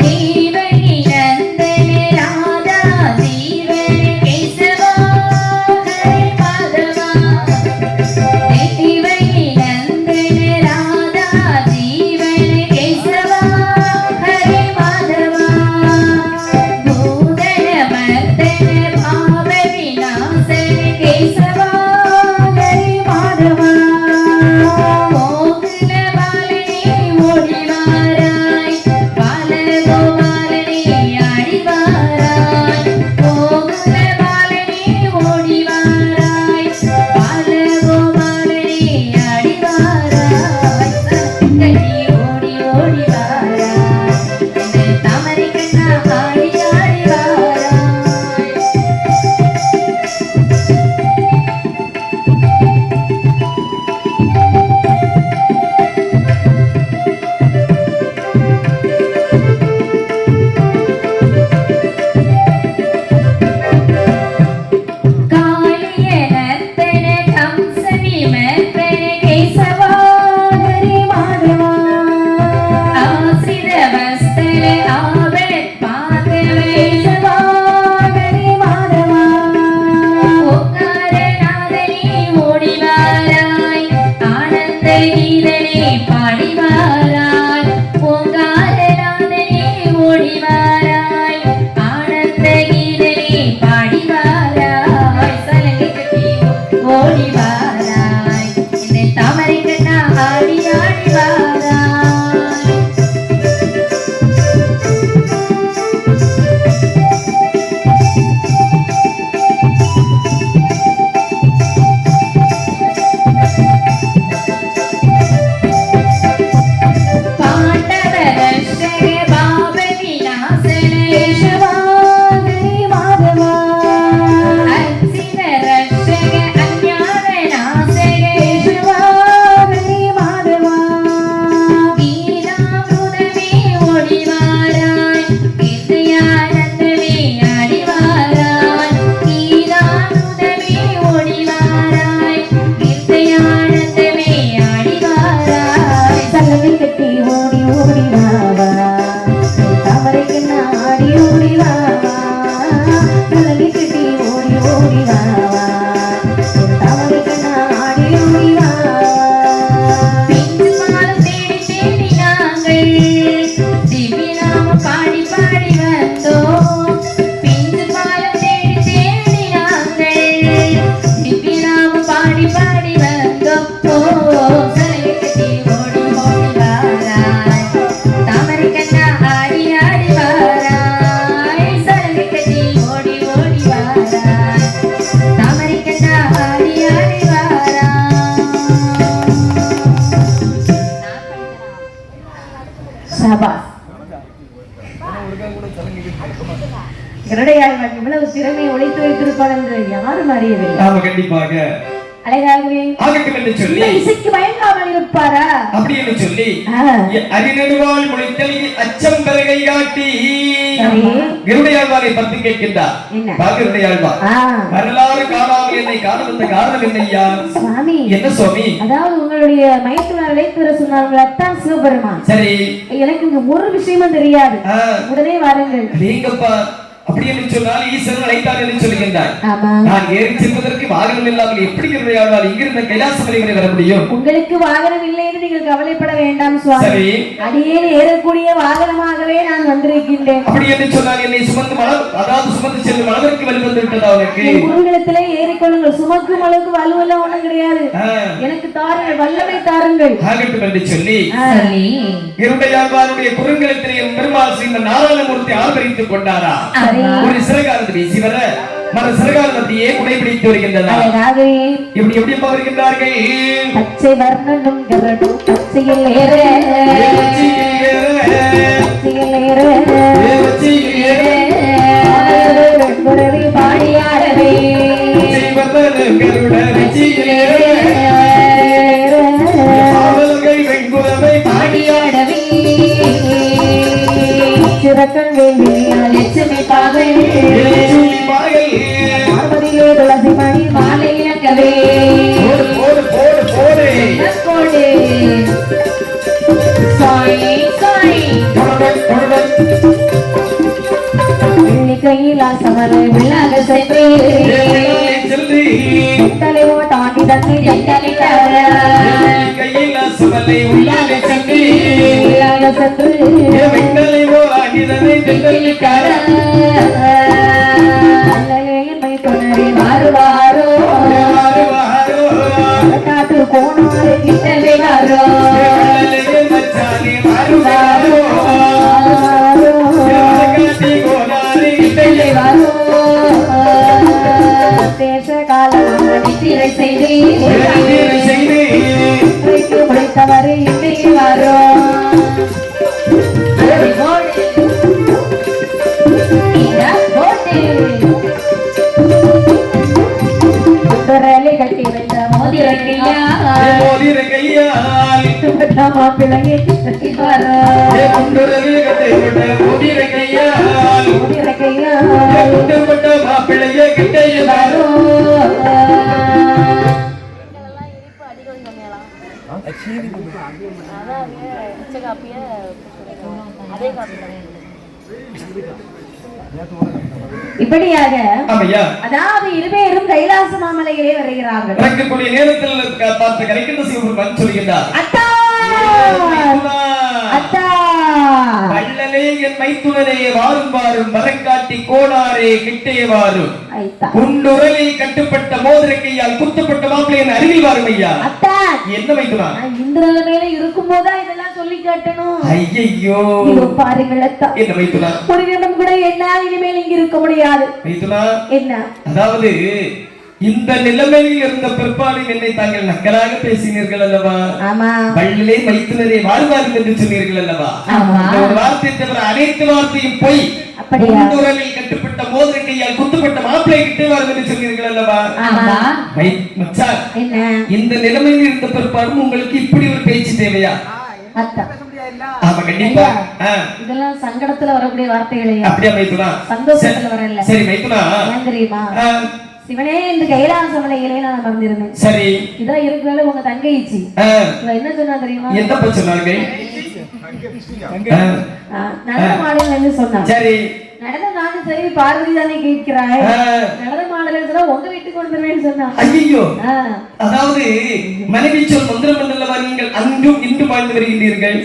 ஜீவனி நந்தன ராதா ஜீவன கேசவா ஹரே மாதவா. ஜீவனி நந்தன ராதா ஜீவன கேசவா ஹரே மாதவா. பூதன மர்தன பாவ விநாசன கேசவா ஹரே மாதவா. கோகுல பாலனே ஓடி வாராய், பாலகோபாலனே ஆடி வாராய். கோகுல பாலனே ஓடி வாராய், பாலகோபாலனே ஆடி வாராய். கட்டி ஓடி ஓடி வாராய், இந்த தாமரை கண்ணா ஆடி ஆடி வாராய். காளிய நர்த்தன கம்ச விமர்த்தன கேசவா ஹரி மாதவா. ஆசிர வஸ்தல ஆபத் பாதவ கேசவா ஹரி மாதவா. ஓங்காரநாதனே ஓடி வாராய், ஆனந்த கீதனே பாடி வாராய். ஓங்காரநாதனே ஓடி வாராய், ஆனந்த கீதனே பாடி வாராய். சலங்கை கட்டி ஓடி வாராய், இந்த தாமரை கண்ணா ஆடி ஆடி வாராய். சபாஸ். கருடையாழ்வான் இவ்வளவு திறமையை ஒழித்து வைத்திருப்பார் என்று யாரும் அறியவில்லை. கண்டிப்பாக அழகாகவே ஆகட்டும் என்று சொல்லி இசைக்கு பயங்காமல் இருப்பாரா அப்படி என்று சொல்லி அரிநெடுவாள் முளைத்தல் அச்சம் பெருகை காட்டி கருடையாழ்வாரை பற்றி கேட்கின்றார். கருடையாழ்வார் வரலாறு காணாமல் என்னை காண வந்த காரணம் என்னையா சுவாமி? என்ன சுவாமி? அதாவது உங்களுடைய மைத்துனர் அழைத்து வர சொன்னார்கள், அத்தான் சிவபெருமான். சரி, எனக்கு இங்க ஒரு விஷயமும் தெரியாது, உடனே வாருங்கள். நீங்கப்பா அப்படி என்று சொன்னால் ஈஸ்வரன் அழைத்தார் என்று சொல்லுகின்றார். நான் ஏறி செல்வதற்கு வாகனம் இல்லாமல் எப்படி கருடையாழ்வார் இங்கிருந்த கைலாசமலை வரை வர முடியும்? உங்களுக்கு வாகனம் இல்லை என்று நீங்கள் கவலைப்பட வேண்டாம் சுவாமி. அடியேன் ஏறக்கூடிய வாகனமாகவே நான் வந்திருக்கின்றேன். அப்படி என்று சொன்னால் என்னை சுமந்து அதாவது சுமந்து செல்லும் அளவிற்கு வலு வந்து விட்டதா உனக்கு? குருகுலத்திலே ஏறிக்கொள்ளுங்கள், சுமக்கும் அளவுக்கு வலுவெல்லாம் ஒண்ணும் கிடையாது, எனக்கு தாருங்கள், வல்லமை தாருங்கள். ஆகட்டும் என்று சொல்லி கருடையாழ்வாருடைய குறுங்கலத்திலே பெருமாள் ஸ்ரீ நாராயணமூர்த்தி ஆர்ப்பரித்துக் கொண்டாரா? ஒரு சிறகாரத்தை வீசி வர மர சிறகாரத்தையே குடைபிடித்து வருகின்றனர். இப்படி எப்படி வருகின்றார்கள்? பச்சை வர்ணனும் கரடும் பச்சையில் ஏற பாடியாடவே பாடியாடவே சிறக்கன் லட்சுமி பாகல் பார்வதியிலே துளசி மணி மாலை இறக்கவே கையிலாசமரை உள்ளாக சென்று தலைவோ தாண்டி தந்து ஜெண்டலை தர கையிலாசமரை உள்ளாக சென்று மாறுவாரோ காட்டு கோணாறு கிட்டவே வாரோ தேச காலமாக நித்திரை செய்து முடித்தவரை இன்றைக்கு வாரோ கட்டி வைத்த மாப்பிள்ளையை இப்படியாக அதாவது இருவேரும் கைலாச மாமலையிலே வருகிறார்கள். வரக்கூடிய நேரத்தில் பார்த்து கரைக்கின்ற சிவபெருமான் சொல்கிறார், அத்தா அத்தா வள்ளலே என் மைத்துனரே வாரும் வாரும் மரக்காட்டி கோடாரே கிட்டே வாரும் குண்டுரலில் கட்டுப்பட்ட மோதிர கையால் குத்தப்பட்ட மாப்பிள்ளையின் அருகில் வாரும் ஐயா. அத்தா என்ன மைத்துனா? இந்திரன் மேல இருக்கும் போதா இதெல்லாம் சொல்லி காட்டணும்? ஐயோ பாருங்கள் அத்தா, என்ன மைத்துனா ஒரு நிமிடம் கூட என்ன இனிமேல் இங்க இருக்க முடியாது. மைத்துனா என்ன? அதாவது இந்த நிலைமையில் இருந்த பிற்பாடு என்னை தாங்கள் நக்கலாக பேசினீர்கள் அல்லவா? வள்ளிலே மைத்துனரே வாழ்வார்கள் என்று சொன்னீர்கள் அல்லவா? ஒரு வார்த்தை தவிர அனைத்து வார்த்தையும் பொய். குண்டுரலில் கட்டுப்பட்ட மோதிர கையால் குத்துப்பட்ட மாப்பிள்ளை கிட்டே வாரும் என்று சொன்னீர்கள் அல்லவா? மச்சான், இந்த நிலைமையில் இருந்த பிற்பாடும் உங்களுக்கு இப்படி ஒரு பேச்சு தேவையா? கண்டிப்பா இதெல்லாம் சங்கடத்துல வரக்கூடிய வார்த்தைகளே. அப்படியே மைத்துனா, சந்தோஷத்துல வரல. சரி மைத்துனா, ஏன் தெரியுமா? சிவனே இந்த கைலாசமலையிலே நான் அமர்ந்திருந்தேன். சரி, இதான் இருக்கிறது உங்க தங்கைச்சி. என்ன சொன்னா தெரியுமா? என்ன சொன்னாங்க? நடன மாடல் சொன்னா. சரி, நடன நானும் சரி, பார்வதி தானே கேட்கிறாய், நடன மாடல் சொன்னா உங்க வீட்டுக்கு வந்துருவேன்னு சொன்னா. ஐயோ, அதாவது மனைவி சொல் மந்திரம் அல்லவா? நீங்கள் அன்றும் இன்று வாழ்ந்து வருகின்றீர்கள்,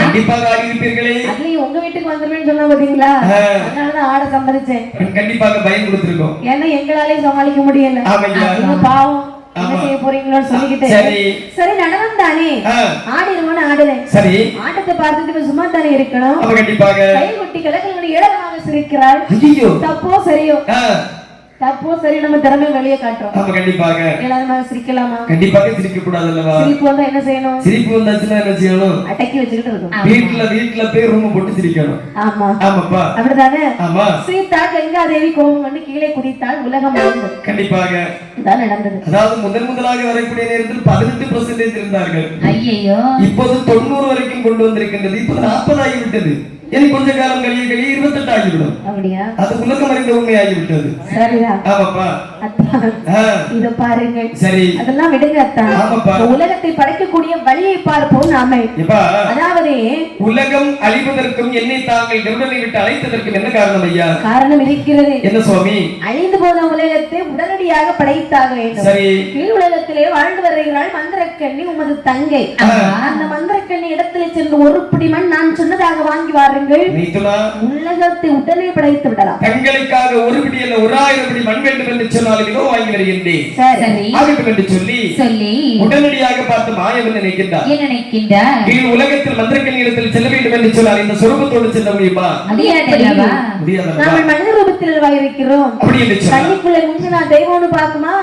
கண்டிப்பாக ஆடி இருப்பீர்களே. அதுலயும் உங்க வீட்டுக்கு வந்துருவேன்னு சொன்னா பாத்தீங்களா? அதனாலதான் ஆட சம்மதிச்சேன். கண்டிப்பாக பயம் கொடுத்திருக்கோம், ஏன்னா எங்களாலே சமாளிக்க முடியல. பாவம் என்ன செய்ய போறீங்களோன்னு சொல்லிக்கிட்டு சரி நடனம் தானே ஆடிடுவோன்னு ஆடுறேன். சரி, ஆட்டத்தை பார்த்துட்டு சும்மா தானே இருக்கணும். கண்டிப்பாக கை கொட்டி கிழக்கு ஏழமாக சிரிக்கிறாள். தப்போ சரியோ தப்போ சரி நம்ம திறமை வெளியே காட்டுறோம். ஆமா கண்டிப்பாக. எல்லாரும் சிரிக்கலாமா? கண்டிப்பாக சிரிக்க கூடாது அல்லவா? சிரிப்பு வந்தா என்ன செய்யணும்? சிரிப்பு வந்தாச்சுன்னா என்ன செய்யணும்? அடக்கி வச்சுக்கிட்டு இருக்கணும். வீட்ல போய் ரூம் போட்டு சிரிக்கணும். ஆமா ஆமாப்பா. அப்படிதானே? ஆமா. சீதா கங்காதேவி கோபம் வந்து கீழே குதித்தாள். உலகம் அழிந்தது. கண்டிப்பாக. இதான் நடந்தது. அதாவது முதலாக வரக்கூடிய நேரத்தில் 18% இருந்தார்கள். ஐயோ இப்போது 90 வரைக்கும் கொண்டு வந்திருக்கின்றது. இப்போது 40 ஆகிவிட்டது. இனி கொஞ்ச காலம் கழிய 28 ஆகிவிடும். அப்படியா? அது உலகம் அறிந்த உண்மை ஆகிவிட்டது. சரிதான். ஆமாப்பா. இத பாருங்க. சரி. அதெல்லாம் விடுங்க அத்தா. ஆமாப்பா. உலகத்தை படைக்கக்கூடிய வழியை பார்ப்போம் நாம. அதாவது உலகம் அழிவதற்கும் என்னை தாங்கள் கருடனை விட்டு அழைத்ததற்கும் என்ன காரணம் ஐயா? காரணம் இருக்கிறது. என்ன சுவாமி? அழிந்து போன உலகத்தை உடனடியாக படைத்தாக வேண்டும். சரி. கீழ் உலகத்திலே வாழ்ந்து வருகிறாள் மந்திரக்கண்ணி, உமது தங்கை. அந்த மந்திரக்கண்ணி இடத்திலே சென்று ஒரு பிடி மண் நான் சொன்னதாக வாங்கி வாருங்கள். உலகத்தை உடனே படைத்து விடலாம். தங்களுக்காக ஒரு பிடி அல்ல 1000 பிடி மண் வேண்டும் என்று சொன்னாலும் இதோ வாங்கி வருகின்றேன். சரி. ஆகட்டும் என்று சொல்லி உடனடியாக பார்த்து மாயவன் நினைக்கின்றார். என்ன நினைக்கின்றார்? கீழ் உலகத்தில் மந்திரக்கண்ணி இடத்தில் செல்ல வேண்டும் என்று சொன்னால் இந்த சொரூபத்தோடு செல்ல முடியுமா? நாம மனித ரூபத்தில் இருக்கிறோம். அப்படி என்று சொன்னார். கண்ணுக்குள்ள முங்கினா தெய்வம்னு பாக்குமா?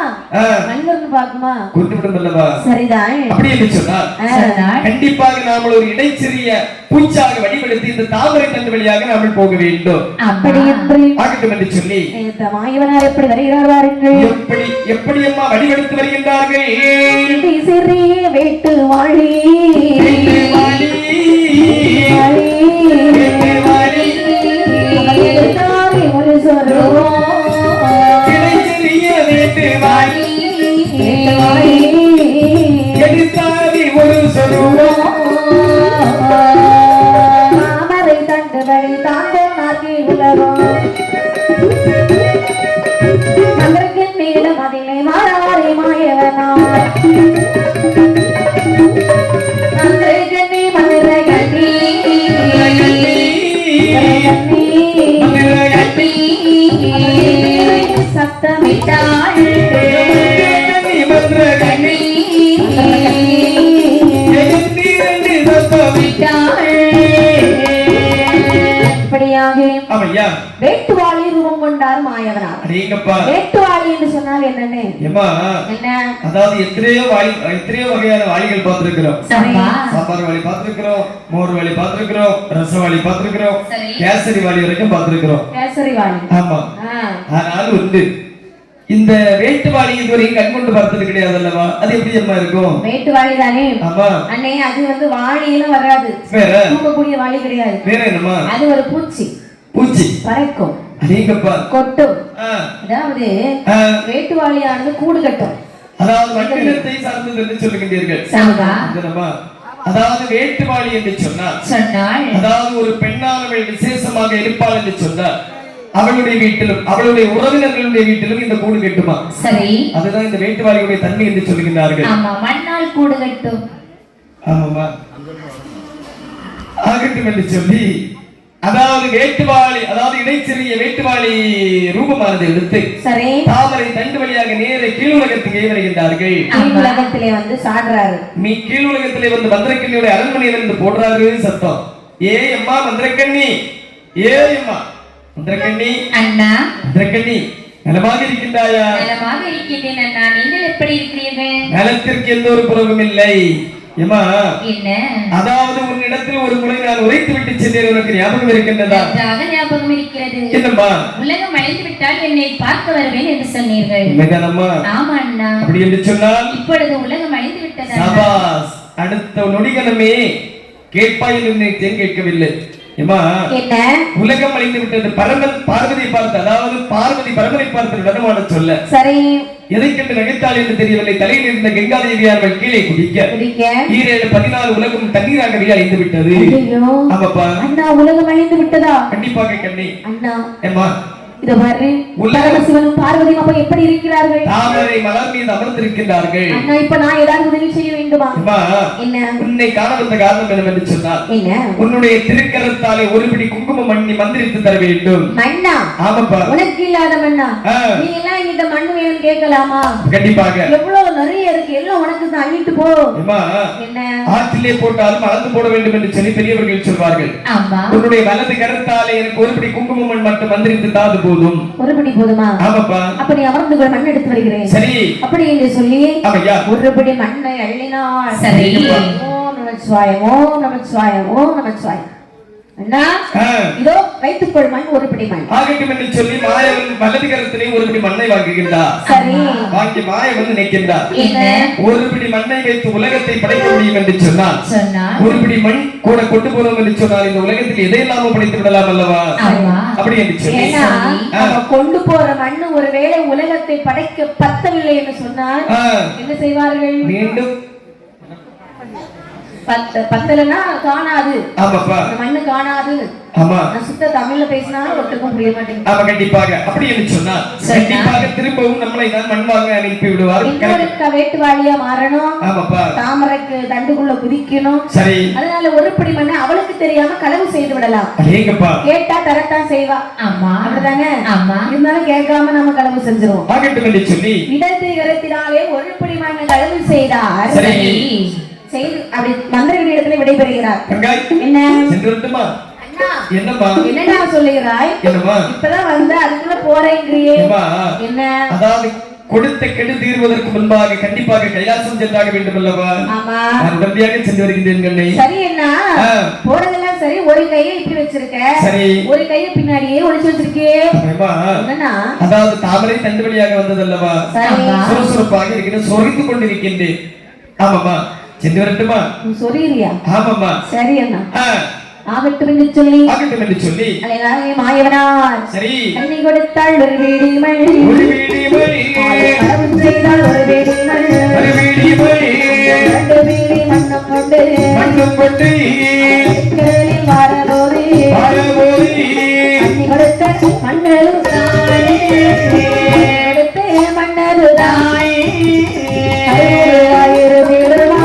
மனிதர்னு பாக்குமா? குறிப்பிடும் அல்லவா? சரிதான். அப்படி என்று சொன்னார். கண்டிப்பாக நாம ஒரு இடைச்சிறிய பூச்சாக வடிவெடுத்து இந்த தாமரை தண்டு வழியாக நாம போக வேண்டும். அப்படி எப்படி? ஆகட்டும் என்று சொல்லி மாயவனார் எப்படி வருகிறார் பாருங்கள். எப்படி அம்மா வடிவெடுத்து வருகின்றார்கள். சிறிய வேட்டு வாழி ஒரு சொல்லுவோம். எடுத்தாரி ஒரு சொல்லுவோம். தாமரை தண்டுகளை தாண்டோனாக்கி உலகம் மந்திரத்தின் நீளம் அதிலே மாறாரே மாயவனார். மந்திரகண்ணி மந்திரகண்ணி சத்தமிட்டாள் மந்திரகண்ணி வேட்டுவாளி ரூபம் கொண்டார் மாயவனார். வேட்டுவாளி என்று சொன்னால் என்னன்னு? அதாவது எத்தனையோ வகையான வாளிகள் பார்த்திருக்கிறோம். சாம்பார் வாளி பார்த்திருக்கிறோம், மோர் வாளி பார்த்திருக்கிறோம், ரசவாளி பார்த்திருக்கிறோம், கேசரி வாளி வரைக்கும் பார்த்திருக்கிறோம். கேசரி வாளி. ஆமா. ஆனால் உண்டு இந்த வேட்டுவாளி இதுவரையும் கண் கொண்டு பார்த்தது கிடையாது அல்லவா? அது எப்படி அம்மா இருக்கும்? வேட்டுவாளி தானே? ஆமா அண்ணே. அது வந்து வாளியில வராது. வேற தூக்கக்கூடிய வாளி கிடையாது. வேற என்னமா? அது ஒரு பூச்சி. பூச்சி பறக்கும், அடேங்கப்பா, கொட்டும். அதாவது வேட்டுவாளியானது கூடு கட்டும். அதாவது மனிதத்தை சார்ந்தது என்று சொல்லுகின்றீர்கள். அதாவது வேட்டுவாளி என்று சொன்னால் அதாவது ஒரு பெண்ணானவள் விசேஷமாக இருப்பாள் என்று சொன்னார். அவளுடைய வீட்டிலும் அவளுடைய உறவினர்களுடைய வீட்டிலும் இந்த கூடு கட்டுமா? சரி. அதுதான் இந்த வேட்டுவாளியுடைய தன்மை என்று சொல்லுகின்றார்கள். ஆமா, மண்ணால் கூடு கட்டும். ஆமாமா. ஆகட்டும் என்று சொல்லி அதாவது வேட்டுவாளி, அதாவது இடைச்சிறிய வேட்டுவாளி ரூபமானது எடுத்து சரி தாமரை தண்டு வழியாக நேர கீழ் உலகத்துக்கு வருகின்றார்கள். கீழ் உலகத்திலே வந்து சாடுறாரு. கீழ் உலகத்திலே வந்து மந்திரக்கண்ணியோட அரண்மனையில இருந்து போடுறாரு சத்தம். ஏ அம்மா மந்திரக்கண்ணி, ஏ அம்மா மந்திரக்கண்ணி, அண்ணா மந்திரக்கண்ணி, நலமாக இருக்கின்றாயா? நலமாக இருக்கின்றேன் அண்ணா, நீங்கள் எப்படி இருக்கிறீர்கள்? நலத்திற்கு எந்த ஒரு குறைவும் இல்லை. ஏமா என்ன? அதாவது உன்னிடத்தில் ஒரு முறை நான் உரைத்து விட்டு சென்றேன், உனக்கு ஞாபகம் இருக்கின்றதா? ஞாபகம் இருக்கிறது. என்னம்மா? உலகம் அழிந்து விட்டால் என்னை பார்க்க வருவேன் என்று சொன்னீர்கள். உண்மைதானம்மா? ஆமா அண்ணா. அப்படி என்று சொன்னால் இப்பொழுது உலகம் அழிந்து விட்டதா? சபாஸ். அடுத்த நொடிகளமே கேட்பாய் என்று கேட்கவில்லை. என்ன? உலகம் அழிந்து விட்டது. பரமன் பார்வதி பார்த்து, அதாவது பார்வதி பரமனை பார்த்து நடனமான சொல்ல சரி எதை கண்டு நகைத்தாள் என்று தெரியவில்லை. தலையில் இருந்த கங்காதேவியார் கீழே குதிக்க 14 உலகம் தண்ணீராகவே அழிந்து விட்டது. ஆமாப்பா அண்ணா, உலகம் அழிந்து விட்டதா? கண்டிப்பாக கண்ணி. அண்ணா ஏமா இத பாரு, சிவனும் பார்வதியும் அப்ப எப்படி இருக்கிறார்கள்? தாமரை மலர் மீது அமர்ந்திருக்கிறார்கள். அண்ணா, இப்ப நான் ஏதாவது உதவி செய்ய வேண்டுமா? என்ன? உன்னை காண வந்த காரணம் என்னவென்று சொன்னால் என்ன? உன்னுடைய திருக்கரத்தாலே ஒரு பிடி குங்குமம் மண்ணி மந்திரித்து தர வேண்டும். மண்ணா? ஆமாப்பா. உனக்கு இல்லாத மண்ணா? நீ எல்லாம் என்கிட்ட மண்ணு வேணும்னு கேட்கலாமா? கண்டிப்பாக. எவ்வளவு நிறைய இருக்கு, எல்லாம் உனக்கு தான், அள்ளிட்டு போ. என்ன? ஆற்றிலே போட்டாலும் அளந்து போட வேண்டும் என்று சொல்லி பெரியவர்கள் சொல்வார்கள். ஆமா. உன்னுடைய வலது கரத்தாலே எனக்கு ஒரு பிடி குங்குமம் மண் மட்டும் மந்திரித்து தாது போதும். ஒரு பிடி போதுமா? ஆமாப்பா. அப்படி அமர்ந்து கொள், மண் எடுத்து வருகிறேன். சரி. அப்படி என்று சொல்லி ஆமையா. ஒரு பிடி மண்ணை அள்ளினார். சரி. ஓம் நமச்சிவாயம், ஓம் நமச்சிவாயம், ஓம் நமச்சிவாயம். அண்ணா இதோ வைத்துக்கொள் மண், ஒரு பிடி மண். ஆகட்டும் என்று சொல்லி மாயவன் வலது கரத்திலே ஒரு பிடி மண்ணை வாங்குகின்றார். சரி. வாங்கி மாயவன் நினைக்கின்றார், என்ன ஒரு பிடி மண்ணை வைத்து உலகத்தை படைக்க முடியும் என்று சொன்னார். ஒரு பிடி மண் கூட கொண்டு போனோம் என்று சொன்னால் இந்த உலகத்தில் எதையெல்லாம் படைத்து விடலாம் அல்லவா? அப்படி என்று சொல்லி கொண்டு போற மண்ணு ஒருவேளை உலகத்தை படைக்க பத்தவில்லை என்று சொன்னால் என்ன செய்வார்கள்? மீண்டும் பத்தலனா காணாது. ஆமாப்பா. மண்ணு காணாது. ஆமா. சுத்த தமிழ்ல பேசினா ஒருத்தருக்கும் புரிய மாட்டேங்குது. ஆமா, கண்டிப்பாக அப்படி என்று சொன்னால் கண்டிப்பாக திரும்பவும் நம்மளை தான் மண் வாங்க அனுப்பி விடுவார். இன்னொருக்க வேட்டுவாளியா மாறணும். ஆமாப்பா. தாமரைக்கு தண்டுக்குள்ள குதிக்கணும். சரி. அதனால ஒரு பிடி மண்ணை அவளுக்கு தெரியாம களவு செய்து விடலாம். ஏங்கப்பா. கேட்டா தரத்தான் செய்வா. ஆமா. அப்படிதானே? ஆமா. இருந்தாலும் கேட்காம நம்ம களவு செஞ்சிருவோம். ஆகட்டும் என்று சொல்லி இடத்தை கரத்தினாலே ஒரு பிடி மண்ணை களவு செய்தார். சரி. செய்து அப்படி மந்திரவின் இடத்துல விடைபெறுகிறார். என்ன சென்றுமா? என்னம்மா? என்னடா சொல்லுகிறாய்? என்னம்மா? இப்பதான் வந்து அதுக்குள்ள போறேங்கிறியே. என்ன? அதாவது கொடுத்த கெடு தீர்வதற்கு முன்பாக கண்டிப்பாக கைலாசம் சென்றாக வேண்டும் அல்லவா? ஆமா. நான் உடனடியாக சென்று வருகின்றேன் கண்ணே. சரி என்ன? போறதெல்லாம் சரி, ஒரு கையை இப்படி வச்சிருக்க. சரி. ஒரு கையை பின்னாடியே ஒளிச்சு வச்சிருக்கே. என்னன்னா? அதாவது தாமரை தண்டு வழியாக வந்தது அல்லவா? சுறுசுறுப்பாக இருக்கிற சொரித்துக் கொண்டிருக்கின்றேன். ஆமாமா. சென்று வரட்டுமா? சொரியா? ஆமாமா. சரி அண்ணா. ஆகட்டும் என்று சொல்லி அலையாலே மாயவனார். சரி. கண்ணி கொடுத்தாள் ஒரு வீடி மண், ஒரு வீடி மண், களவு செய்தாள் ஒரு வீடி மண், ஒரு வீடி மண், ரெண்டு வீடி மண்ணும் கொண்டு கடலில் வாரபோது கண்ணி கொடுத்த மண்ணரு தானே, எடுத்து மண்ணரு தானே, ஆயிரு வீடுமா.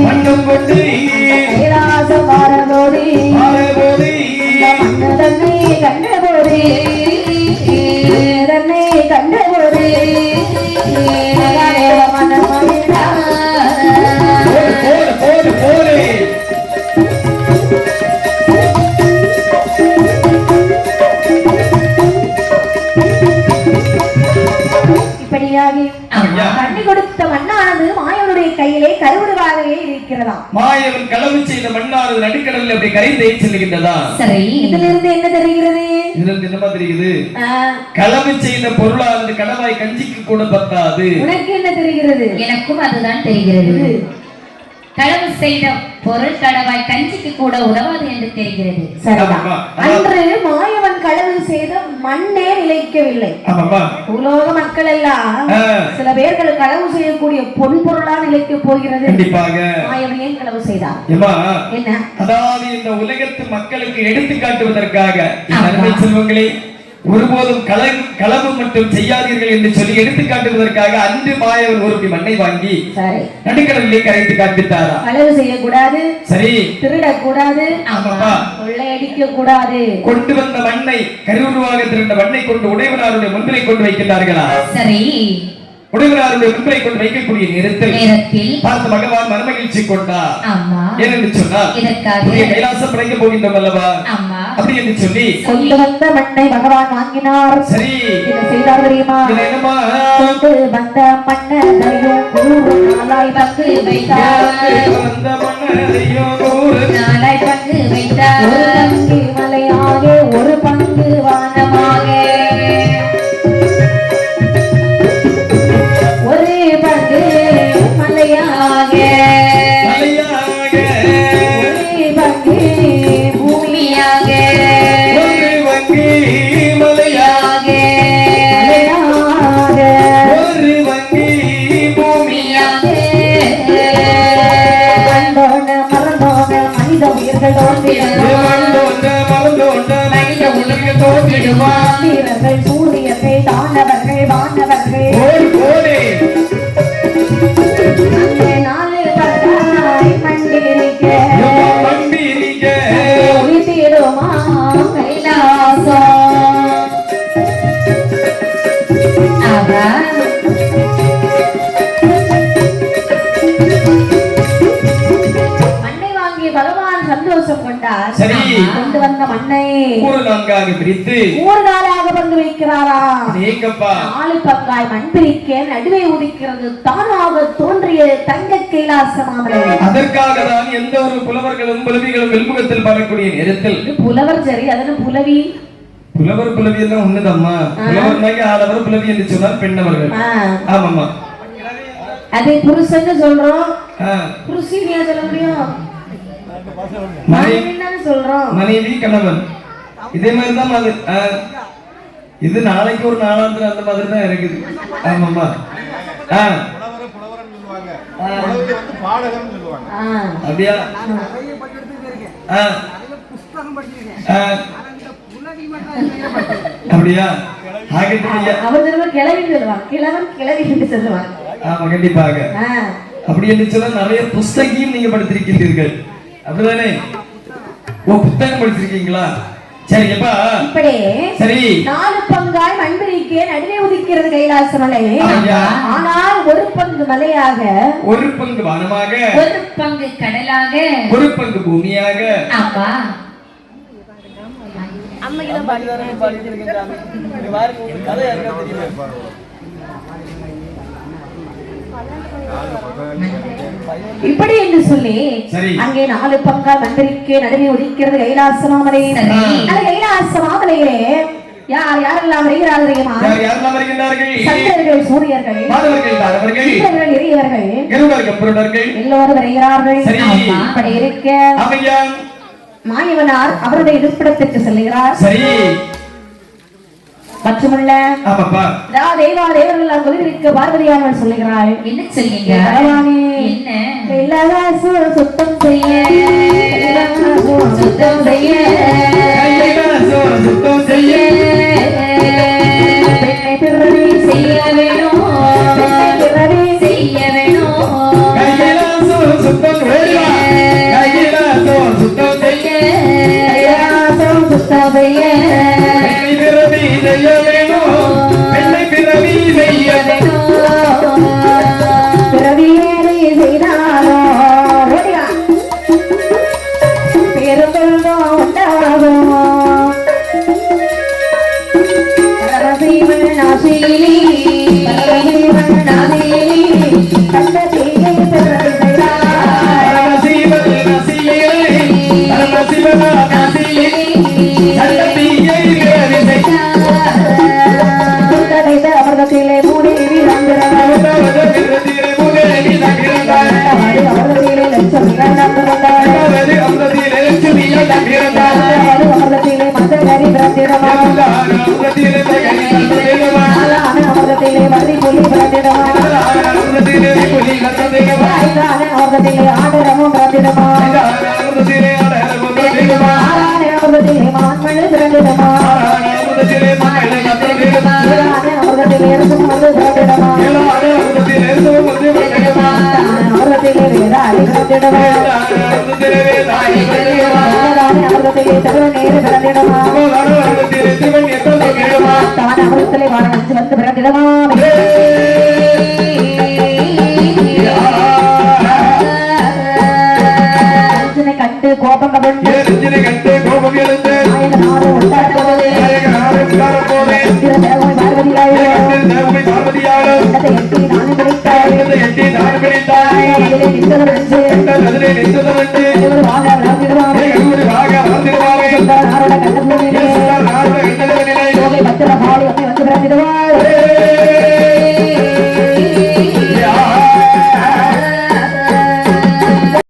மண்ணும் கொண்டு கைலாசம் வாரபோது மண்ணு தன்னை கண்டபோது கண்ணி கொடுத்த மண்ணானது மாயவனுடைய கையிலே கருவுருவாகவே இருக்கிறதாம். மாயவன் களவு செய்த மண்ணானது நடுக்கடலில் அப்படி கரைந்து செல்கின்றதா? சரி. இதிலிருந்து என்ன தெரிகிறது? இதிலிருந்து என்னமா தெரிகிறது? களவு செய்த பொருளானது கடவாய் கஞ்சிக்கு கூட பத்தாது. உனக்கு என்ன தெரிகிறது? எனக்கும் அதுதான் தெரிகிறது. களவு செய்த பொருள் கடவாய் கஞ்சிக்கு கூட உதவாது என்று தெரிகிறது. அன்று மாயவன் களவு செய்த மண்ணே நிலைக்கவில்லை. உலோக மக்கள் எல்லாம் சில பேர்கள் களவு செய்யக்கூடிய பொன் பொருளா நிலைக்க போகிறது. மாயவன் ஏன் களவு செய்தான்? என்ன? அதாவது இந்த உலகத்து மக்களுக்கு எடுத்து காட்டுவதற்காக செல்வங்களே ஒருபோதும் களவு மட்டும் செய்யாதீர்கள் என்று சொல்லி எடுத்து காட்டுவதற்காக அன்று மாயவன் ஒரு மண்ணை வாங்கி நடுக்கடலிலே கரைத்து காண்பித்தாரா? களவு செய்யக்கூடாது. சரி. திருடக்கூடாது. கொள்ளையடிக்க கூடாது. கொண்டு வந்த மண்ணை கருவுருவாக திரண்ட மண்ணை கொண்டு உடையவனாருடைய முன்பிலை கொண்டு வைக்கின்றார்களா? சரி. உடையவனாருடைய முன்பிலை கொண்டு வைக்கக்கூடிய நேரத்தில் பார்த்த பகவான் மனமகிழ்ச்சி கொண்டார். ஏனென்று சொன்னால் கைலாசம் படைக்க போகின்றோம் அல்லவா? அப்படி என்று சொல்லி கொண்டு வந்த மண்ணை பகவான் வாங்கினார். சரி. இதை செய்தார் தெரியுமா? கொண்டு வந்த மண்ணையும் 100 நாளாய் பங்கு வைத்தார். ஒரு பங்கு மலையாக, ஒரு பங்கு வானமாக, ஒரு பங்கு மலையாக, ஒரு பங்கு பூமியாக, ஒரு பங்கு மலையாக, ஒரு பங்கு பூமியாக, மண்டோன மறந்தோன மனித உயிர்கள் தோன்றிடுவார். வீரர்கள் சூரியத்தை தாண்டவர்கள் வானவர்கள் நாலு பட்டாய் மண்டிருக்க ஒரு நான்காக பிரித்து ஒரு நாளாக பங்கு வைக்கிறாரா? ஏங்கப்பா 4 பங்காய் மண் பிரிக்க நடுவே உதிக்கிறது தானாக தோன்றிய தங்க கைலாச மாமலை. அதற்காக தான் எந்த ஒரு புலவர்களும் புலவிகளும் வெல்முகத்தில் பாடக்கூடிய நேரத்தில் புலவர் சரி அதன புலவி புலவர் புலவி எல்லாம் ஒண்ணுதம்மா. புலவர்னாக்க ஆடவர், புலவி என்று சொன்னால் பெண்ணவர்கள். ஆமாமா. அதே புருஷன்னு சொல்றோம், புருஷினியா சொல்ல முடியும்? மனைவி சொல்றோம், மனைவி கணவன். இதே மாதிரிதான் அது. இது நாளைக்கு ஒரு நாளாந்திரம் அந்த மாதிரி தான் இருக்குது. ஆமாமா. அப்படியா? அப்படியா? அவர் கிளவி சொல்லுவாங்க, கிழவன் கிளவி என்று சொல்லுவாங்க. ஆமா, கண்டிப்பாக. அப்படி என்று சொல்ல நிறைய புஸ்தகையும் நீங்க படித்திருக்கிறீர்கள், அப்படிதானே? ஓ, புத்தகம் படிச்சிருக்கீங்களா? சரி, எப்பா இப்படி சரி 4 பங்காய் மண்பிரிக்க நடுவே உதிக்கிறது கைலாச மலை. ஆனால் ஒரு பங்கு மலையாக, ஒரு பங்கு வானமாக, ஒரு பங்கு கடலாக, ஒரு பங்கு பூமியாக. ஆமா. இப்படி என்று சொல்லி அங்கே 4 பங்காய் மண்பிரிக்க நடுவே உதிக்கிறது கைலாச மாமலை. அந்த கைலாச மாமலையிலே யார் யாரெல்லாம் வருகிறார்கள்? சந்திரர்கள், சூரியர்கள், இந்திரர்கள், எரியவர்கள், எல்லோரும் வருகிறார்கள். அப்படி இருக்க மாயவனார் அவருடைய இருப்பிடத்திற்கு செல்கிறார். மற்றுமல்ல தேவர்கள் கொள்கைக்கு பார்வதியானவள் சொல்லுகிறாள். என்ன சொல்லுங்க? சுத்தம் செய்ய, சுத்தம் செய்ய, சுத்தம் செய்ய, பெண்ணை பிறவி செய்ய வேணும், பிறவி செய்ய வேணும். சுத்தம் செய்ய, சுத்தம் செய்ய, சுத்தம் செய்ய, பிறவி செய்ய வேணும், பெண்ணை பிறவி செய்ய வேணும். பிறவியேறி செய்தாலோ பெருந்தோ உண்டாகும். பரமசிவன் நாசிலி, பரமசிவன் நாசிலி, கண்டதீயை பிறவி செய்தார். பரமசிவன் நாசிலி, பரமசிவன் நாசிலி, கண்டதீயை பிறவி செய்தார். அமிர்தத்திலே மூடி வீரந்திரங்கள், அமிர்தத்திலே லட்சம் இறந்தார். அமிர்தத்திலே மதகரி பிறந்திடமாம், அமிர்தத்திலே வரி புலி பிறந்திடமாம், அமிர்தத்திலே ஆடரமும் பிறந்திடமாம், அமிர்தத்திலே மான்மழு பிறந்திடமாம், அமிர்தத்திலே இருக்கும் போது பிறந்திடமாம், அமிர்தத்திலே வேதாளி பிறந்திடமாம், அமிர்தத்திலே திருநீர் பிறந்திடமாம், தான அமிர்தத்திலே வாரணாசி வந்து பிறந்திடமாம். கண்டு கோபம் கண்டு பார்வதியாளர்